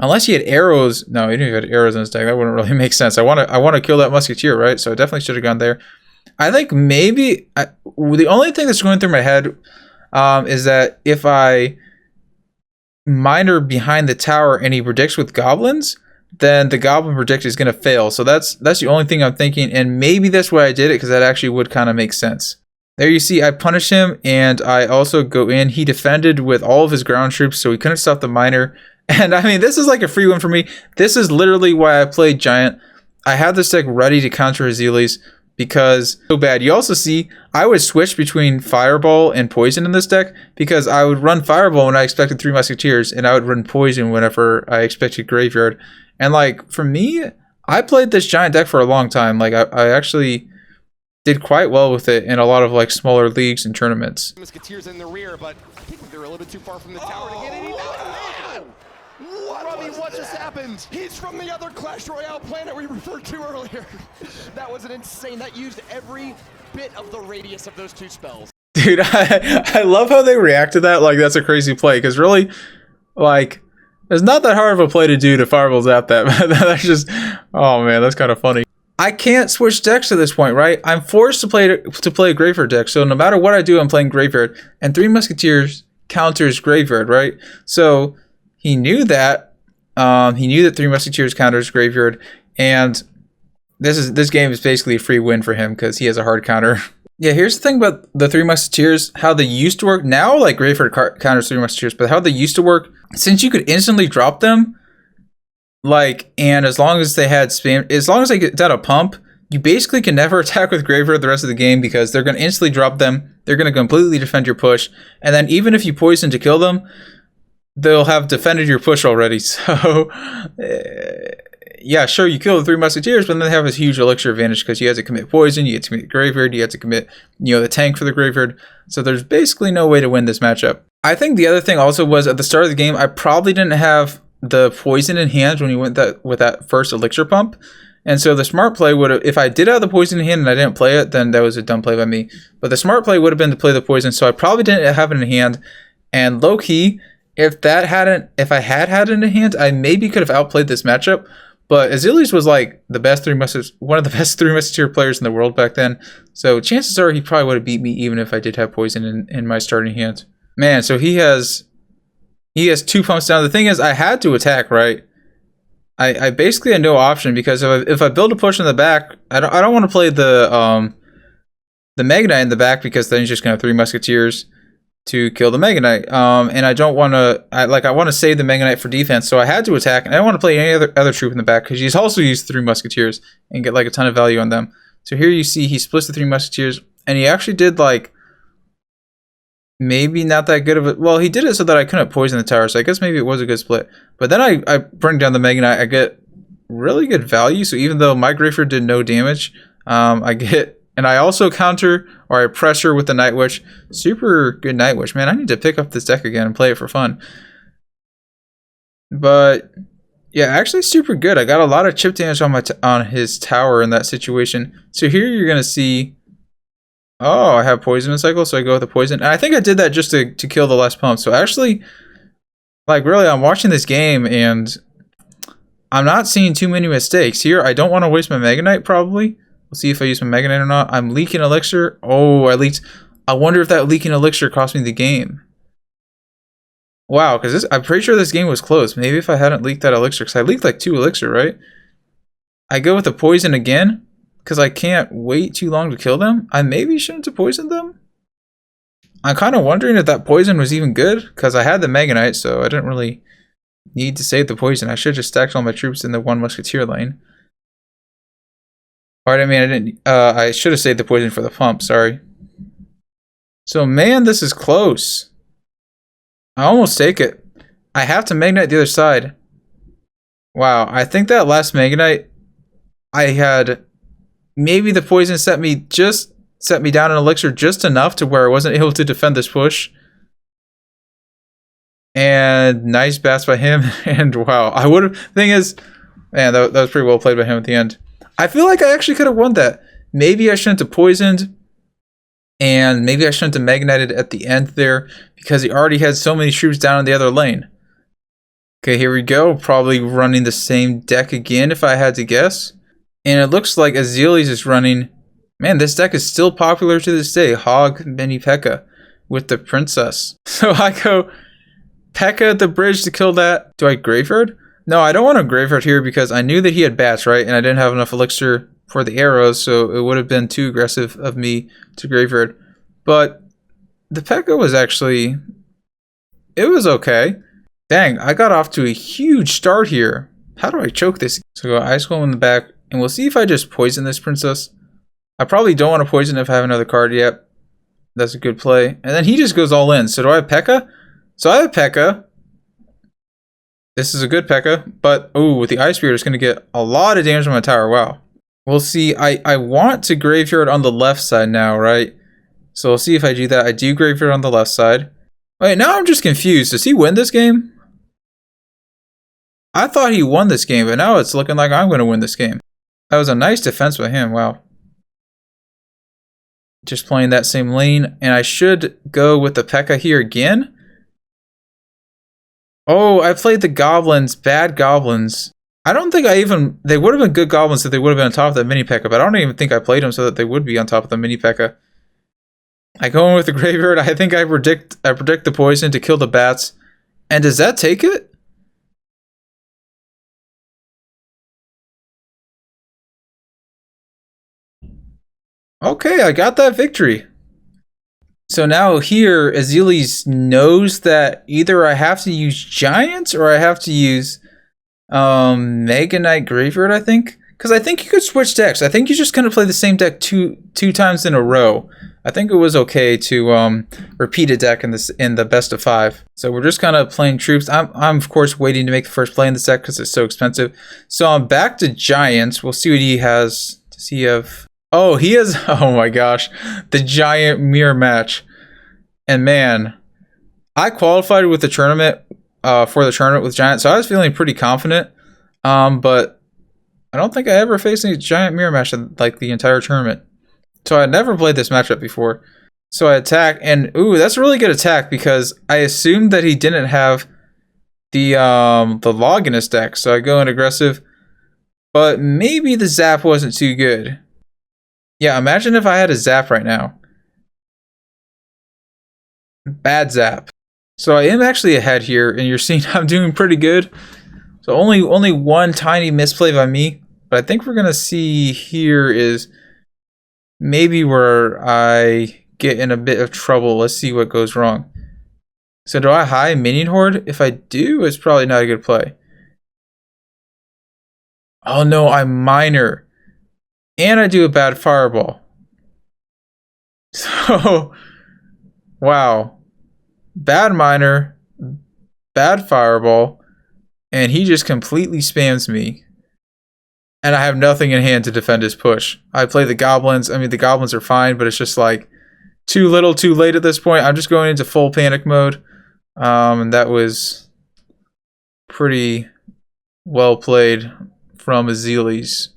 [SPEAKER 1] Unless he had arrows. No, he didn't even have arrows in his deck. That wouldn't really make sense. I want to kill that Musketeer, right? So I definitely should have gone there. I think maybe the only thing that's going through my head is that if I miner behind the tower and he predicts with goblins, then the goblin predict is going to fail. So that's the only thing I'm thinking, and maybe that's why I did it, because that actually would kind of make sense. There you see I punish him, and I also go in. He defended with all of his ground troops, so he couldn't stop the miner. And I mean, this is like a free win for me. This is literally why I played Giant. I had this deck ready to counter Azelis because so bad. You also see I would switch between Fireball and Poison in this deck because I would run Fireball when I expected 3 Musketeers, and I would run Poison whenever I expected Graveyard. And like for me, I played this Giant deck for a long time. Like I actually did quite well with it in a lot of like smaller leagues and tournaments.
[SPEAKER 6] Musketeers in the rear, but I think they're a little bit too far from the tower to get any. What just happened?
[SPEAKER 4] He's from the other Clash Royale planet we referred to earlier.
[SPEAKER 5] That was an insane. That used every bit of the radius of those 2 spells.
[SPEAKER 1] Dude, I love how they react to that. Like that's a crazy play, because really, like, it's not that hard of a play to do to Fireball Zap that. That's just, oh man, that's kind of funny. I can't switch decks at this point, right? I'm forced to play a Graveyard deck. So no matter what I do, I'm playing Graveyard, and 3 Musketeers counters Graveyard, right? So he knew that. He knew that 3 Musketeers counters Graveyard, and this game is basically a free win for him because he has a hard counter. Yeah, here's the thing about the 3 Musketeers, how they used to work. Now, like, Graveyard counters 3 Musketeers, but how they used to work, since you could instantly drop them, like, and as long as they had spam, as long as they get out a pump, you basically can never attack with Graveyard the rest of the game because they're going to instantly drop them, they're going to completely defend your push, and then even if you poison to kill them, they'll have defended your push already. So, yeah, sure, you kill the 3 Musketeers, but then they have this huge elixir advantage because you have to commit poison, you have to commit Graveyard, you have to commit, the tank for the Graveyard. So there's basically no way to win this matchup. I think the other thing also was at the start of the game, I probably didn't have the poison in hand when he went with that first elixir pump. And so the smart play would have, if I did have the poison in hand and I didn't play it, then that was a dumb play by me. But the smart play would have been to play the poison, so I probably didn't have it in hand. And low key, if I had had it in hand, I maybe could have outplayed this matchup. But Azilius was like one of the best 3 Musketeer players in the world back then. So chances are he probably would have beat me even if I did have poison in my starting hand. Man, so he has 2 pumps down. The thing is, I had to attack, right? I basically had no option because if I build a push in the back, I don't want to play the Mega Knight in the back because then he's just gonna have 3 Musketeers to kill the Mega Knight. And I don't want to. I want to save the Mega Knight for defense, so I had to attack, and I don't want to play any other troop in the back because he's also used 3 Musketeers and get like a ton of value on them. So here you see he splits the 3 Musketeers, and he actually did like maybe not that good of it. Well, he did it so that I couldn't poison the tower, so I guess maybe it was a good split. But then I bring down the Mega Knight. I get really good value, so even though my Graveyard did no damage, I get, and I also counter, or I pressure with the Night Witch. Super good Night Witch. Man, I need to pick up this deck again and play it for fun. But yeah, actually super good. I got a lot of chip damage on his tower in that situation. So here you're going to see, oh, I have poison in cycle, so I go with the poison. And I think I did that just to kill the last pump. So actually, like really, I'm watching this game and I'm not seeing too many mistakes. Here, I don't want to waste my Mega Knight probably. We'll see if I use my Mega Knight or not. I'm leaking Elixir. Oh, I leaked. I wonder if that leaking Elixir cost me the game. Wow, because I'm pretty sure this game was close. Maybe if I hadn't leaked that Elixir, because I leaked like 2 Elixir, right? I go with the poison again. Because I can't wait too long to kill them. I maybe shouldn't have poisoned them. I'm kind of wondering if that poison was even good. Because I had the Mega Knight, so I didn't really need to save the poison. I should have just stacked all my troops in the 1 Musketeer lane. Alright, I mean, I didn't. I should have saved the poison for the pump, sorry. So, man, this is close. I almost take it. I have to Mega Knight the other side. Wow, I think that last Mega Knight, I had... Maybe the poison set me down in Elixir just enough to where I wasn't able to defend this push. And nice bats by him. And wow, I would have. Thing is, man, that was pretty well played by him at the end. I feel like I actually could have won that. Maybe I shouldn't have poisoned. And maybe I shouldn't have Mega Knighted at the end there because he already had so many troops down in the other lane. Okay, here we go. Probably running the same deck again if I had to guess. And it looks like Azilius is running... Man, this deck is still popular to this day. Hog, Mini P.E.K.K.A. with the Princess. So I go P.E.K.K.A. at the bridge to kill that. Do I Graveyard? No, I don't want to Graveyard here because I knew that he had bats, right? And I didn't have enough Elixir for the arrows, so it would have been too aggressive of me to Graveyard. But the P.E.K.K.A. was actually... It was okay. Dang, I got off to a huge start here. How do I choke this? So go Ice Golem in the back. And we'll see if I just poison this princess. I probably don't want to poison if I have another card yet. That's a good play. And then he just goes all in. So do I have P.E.K.K.A.? So I have P.E.K.K.A. This is a good P.E.K.K.A. But, ooh, with the Ice Spirit, it's going to get a lot of damage on my tower. Wow. We'll see. I want to Graveyard on the left side now, right? So we'll see if I do that. I do Graveyard on the left side. Wait, now I'm just confused. Does he win this game? I thought he won this game, but now it's looking like I'm going to win this game. That was a nice defense by him, wow. Just playing that same lane, and I should go with the P.E.K.K.A. here again. Oh, I played the goblins, bad goblins. I don't think they would have been good goblins if they would have been on top of that mini P.E.K.K.A., but I don't even think I played them so that they would be on top of the mini P.E.K.K.A. I go in with the Graveyard, I think I predict the poison to kill the bats. And does that take it? Okay, I got that victory. So now here, Azilius knows that either I have to use Giants or I have to use Mega Knight Graveyard, I think. Because I think you could switch decks. I think you're just going to play the same deck two times in a row. I think it was okay to repeat a deck in the best of 5. So we're just kind of playing troops. I'm of course waiting to make the first play in this deck because it's so expensive. So I'm back to Giants. We'll see what he has. Does he have... Oh, he has, oh my gosh, the giant mirror match. And man, I qualified with the tournament, for the tournament with Giant, so I was feeling pretty confident. But I don't think I ever faced any giant mirror match in like the entire tournament. So I had never played this matchup before. So I attack, and ooh, that's a really good attack because I assumed that he didn't have the log in his deck. So I go in aggressive, but maybe the zap wasn't too good. Yeah, imagine if I had a zap right now. Bad zap. So I am actually ahead here, and you're seeing I'm doing pretty good. So only one tiny misplay by me, but I think we're gonna see here is maybe where I get in a bit of trouble. Let's see what goes wrong. So do I high minion horde? If I do, it's probably not a good play. Oh no, I minor. And I do a bad fireball. So, wow. Bad minor, bad fireball, and he just completely spams me. And I have nothing in hand to defend his push. I play the goblins. I mean, the goblins are fine, but it's just like too little, too late at this point. I'm just going into full panic mode. And that was pretty well played from Azealis.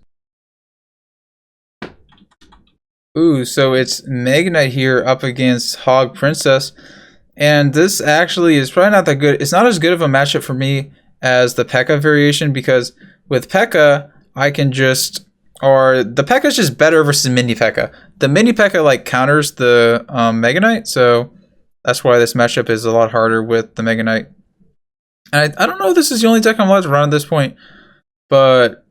[SPEAKER 1] Ooh, so it's Mega Knight here up against Hog Princess. And this actually is probably not that good. It's not as good of a matchup for me as the P.E.K.K.A variation, because with P.E.K.K.A, I can just, or the P.E.K.K.A is just better versus mini P.E.K.K.A. The mini P.E.K.K.A like counters the Mega Knight, so that's why this matchup is a lot harder with the Mega Knight. And I don't know if this is the only deck I'm allowed to run at this point, but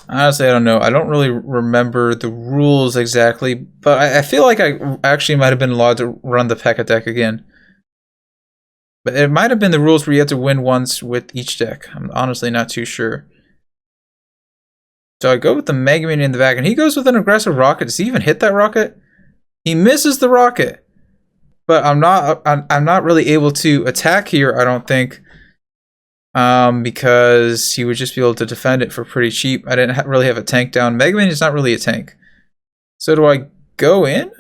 [SPEAKER 1] honestly, I don't know. I don't really remember the rules exactly, but I feel like I actually might have been allowed to run the P.E.K.K.A deck again. But it might have been the rules where you have to win once with each deck. I'm honestly not too sure. So I go with the Mega Man in the back, and he goes with an aggressive rocket. Does he even hit that rocket? He misses the rocket. But I'm not really able to attack here, I don't think. Because he would just be able to defend it for pretty cheap. I didn't really have a tank down. Mega Man is not really a tank. So do I go in?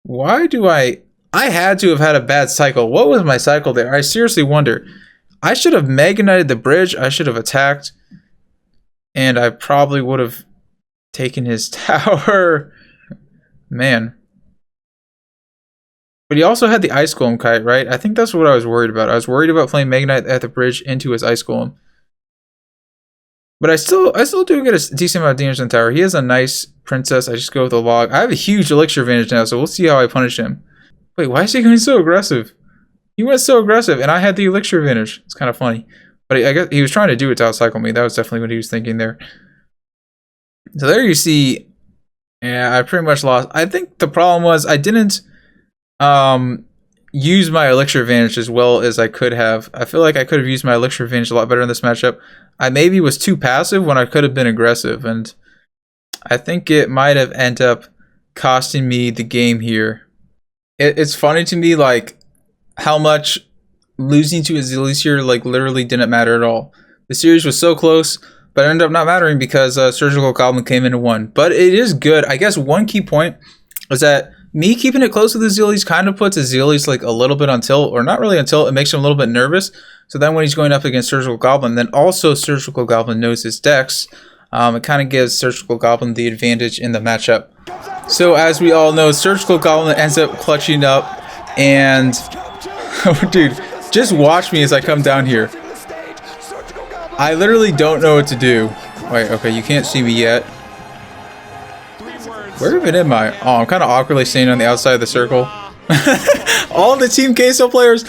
[SPEAKER 1] Why do I had to have had a bad cycle. What was my cycle there? I seriously wonder. I should have Mega Knighted the bridge. I should have attacked. And I probably would have taken his tower. Man. But he also had the Ice Golem kite, right? I think that's what I was worried about. I was worried about playing Mega Knight at the bridge into his Ice Golem. But I still do get a decent amount of damage on the tower. He has a nice princess. I just go with a log. I have a huge elixir advantage now, so we'll see how I punish him. Wait, why is he going so aggressive? He went so aggressive, and I had the elixir advantage. It's kind of funny. But I guess he was trying to do it to outcycle me. That was definitely what he was thinking there. So there you see, yeah, I pretty much lost. I think the problem was I didn't use my elixir advantage as well as I could have. I feel like I could have used my elixir advantage a lot better in this matchup. I maybe was too passive when I could have been aggressive, and I think it might have ended up costing me the game here. It's funny to me, like, how much losing to Azealis here, like, literally didn't matter at all. The series was so close, but it ended up not mattering because Surgical Goblin came in and won. But it is good. I guess one key point is that me keeping it close with Azealis kind of puts Azealis like a little bit on tilt, or not really on tilt. It makes him a little bit nervous. So then when he's going up against Surgical Goblin, then also Surgical Goblin knows his decks. It kind of gives Surgical Goblin the advantage in the matchup. So as we all know, Surgical Goblin ends up clutching up, and dude, just watch me as I come down here. I literally don't know what to do. Wait, okay, you can't see me yet. Where even am I? Oh, I'm kind of awkwardly standing on the outside of the circle. All the Team Queso players,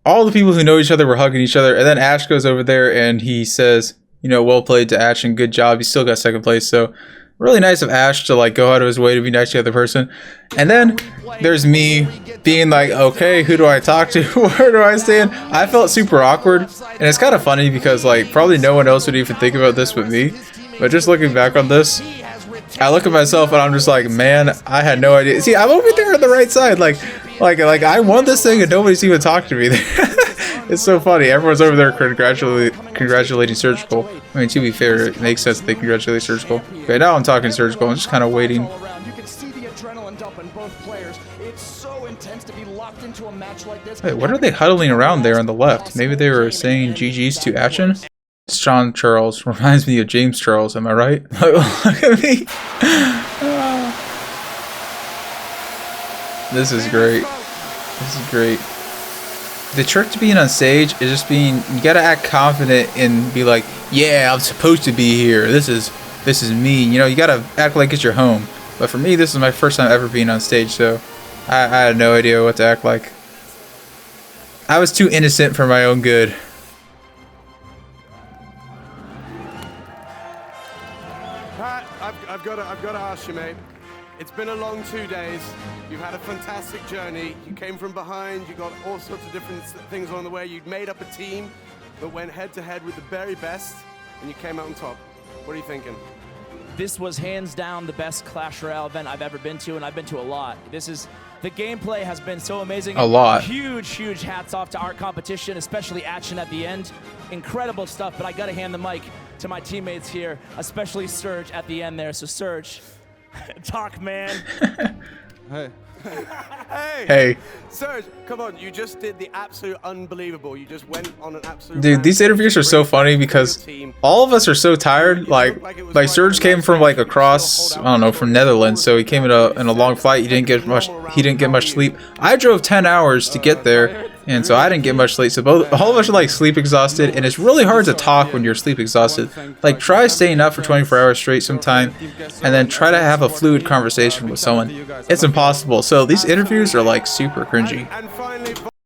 [SPEAKER 1] all the people who know each other were hugging each other, and then Ash goes over there and he says, you know, well played to Ash and good job. He still got second place, so really nice of Ash to like go out of his way to be nice to the other person. And then there's me being like, okay, who do I talk to? Where do I stand? I felt super awkward, and it's kind of funny because like probably no one else would even think about this but me. But just looking back on this, I look at myself and I'm just like, man, I had no idea. See, I'm over there on the right side, like I won this thing and nobody's even talked to me. It's so funny. Everyone's over there congratulating Surgical. I mean, to be fair, it makes sense that they congratulate Surgical. Okay, now I'm talking Surgical. I'm just kind of waiting. Wait, what are they huddling around there on the left? Maybe they were saying GG's to Action? Sean Charles reminds me of James Charles. Am I right? Look at me. This is great. This is great. The trick to being on stage is just being, you gotta act confident and be like, yeah, I'm supposed to be here. This is me. You know, you gotta act like it's your home. But for me, this is my first time ever being on stage, so I had no idea what to act like. I was too innocent for my own good.
[SPEAKER 3] Pat, I've got to ask you, mate. It's been a long 2 days. You've had a fantastic journey. You came from behind. You got all sorts of different things along the way. You'd made up a team that went head to head with the very best, and you came out on top. What are you thinking?
[SPEAKER 8] This was hands down the best Clash Royale event I've ever been to, and I've been to a lot. The gameplay has been so amazing.
[SPEAKER 1] A lot.
[SPEAKER 8] Huge hats off to our competition, especially Action at the end. Incredible stuff, but I gotta hand the mic to my teammates here, especially Surge at the end there. So Surge, talk, man.
[SPEAKER 3] Hey.
[SPEAKER 1] Hey.
[SPEAKER 3] Serge, come on, you just did the absolute unbelievable. You just went on an absolute...
[SPEAKER 1] Dude, these interviews are so funny because all of us are so tired. Like Serge came from like across, I don't know, from Netherlands, so he came in a long flight. He didn't get much sleep. I drove 10 hours to get there, and so I didn't get much sleep. So all of us are like sleep exhausted, and it's really hard to talk when you're sleep exhausted. Like, try staying up for 24 hours straight sometime, and then try to have a fluid conversation with someone. It's impossible. So these interviews are like super cringy.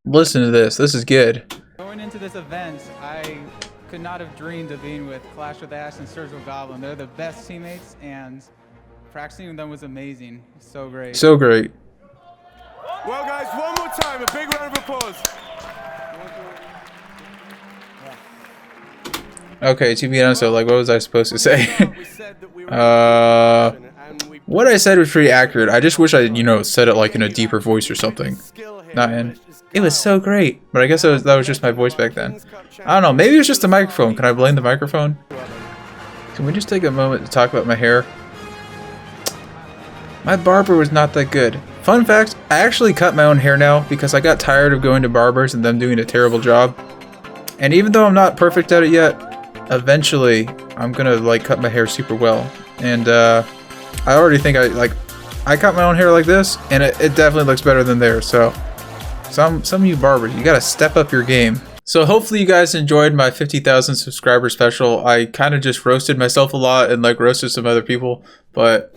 [SPEAKER 1] Listen to this. This is good.
[SPEAKER 7] Going into this event, I could not have dreamed of being with Clash with Ash and Surgical Goblin. They're the best teammates, and practicing with them was amazing. So great.
[SPEAKER 1] So great.
[SPEAKER 3] Well, guys, one more time, a big round of applause.
[SPEAKER 1] Okay, to be honest, so like, what was I supposed to say? What I said was pretty accurate. I just wish I, said it like in a deeper voice or something. Not in. It was so great, but I guess that was just my voice back then. I don't know. Maybe it was just the microphone. Can I blame the microphone? Can we just take a moment to talk about my hair? My barber was not that good. Fun fact, I actually cut my own hair now because I got tired of going to barbers and them doing a terrible job. And even though I'm not perfect at it yet, eventually I'm gonna like cut my hair super well. And I already think I cut my own hair like this, and it definitely looks better than theirs. So some of you barbers, you gotta step up your game. So hopefully you guys enjoyed my 50,000 subscriber special. I kind of just roasted myself a lot and like roasted some other people, but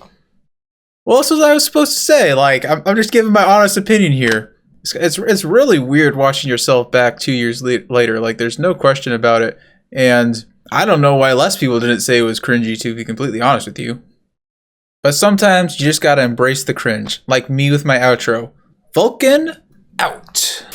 [SPEAKER 1] what else was I supposed to say? Like, I'm just giving my honest opinion here. It's really weird watching yourself back 2 years later. Like, there's no question about it. And I don't know why less people didn't say it was cringy, to be completely honest with you. But sometimes you just gotta embrace the cringe. Like me with my outro. Vulkan, out.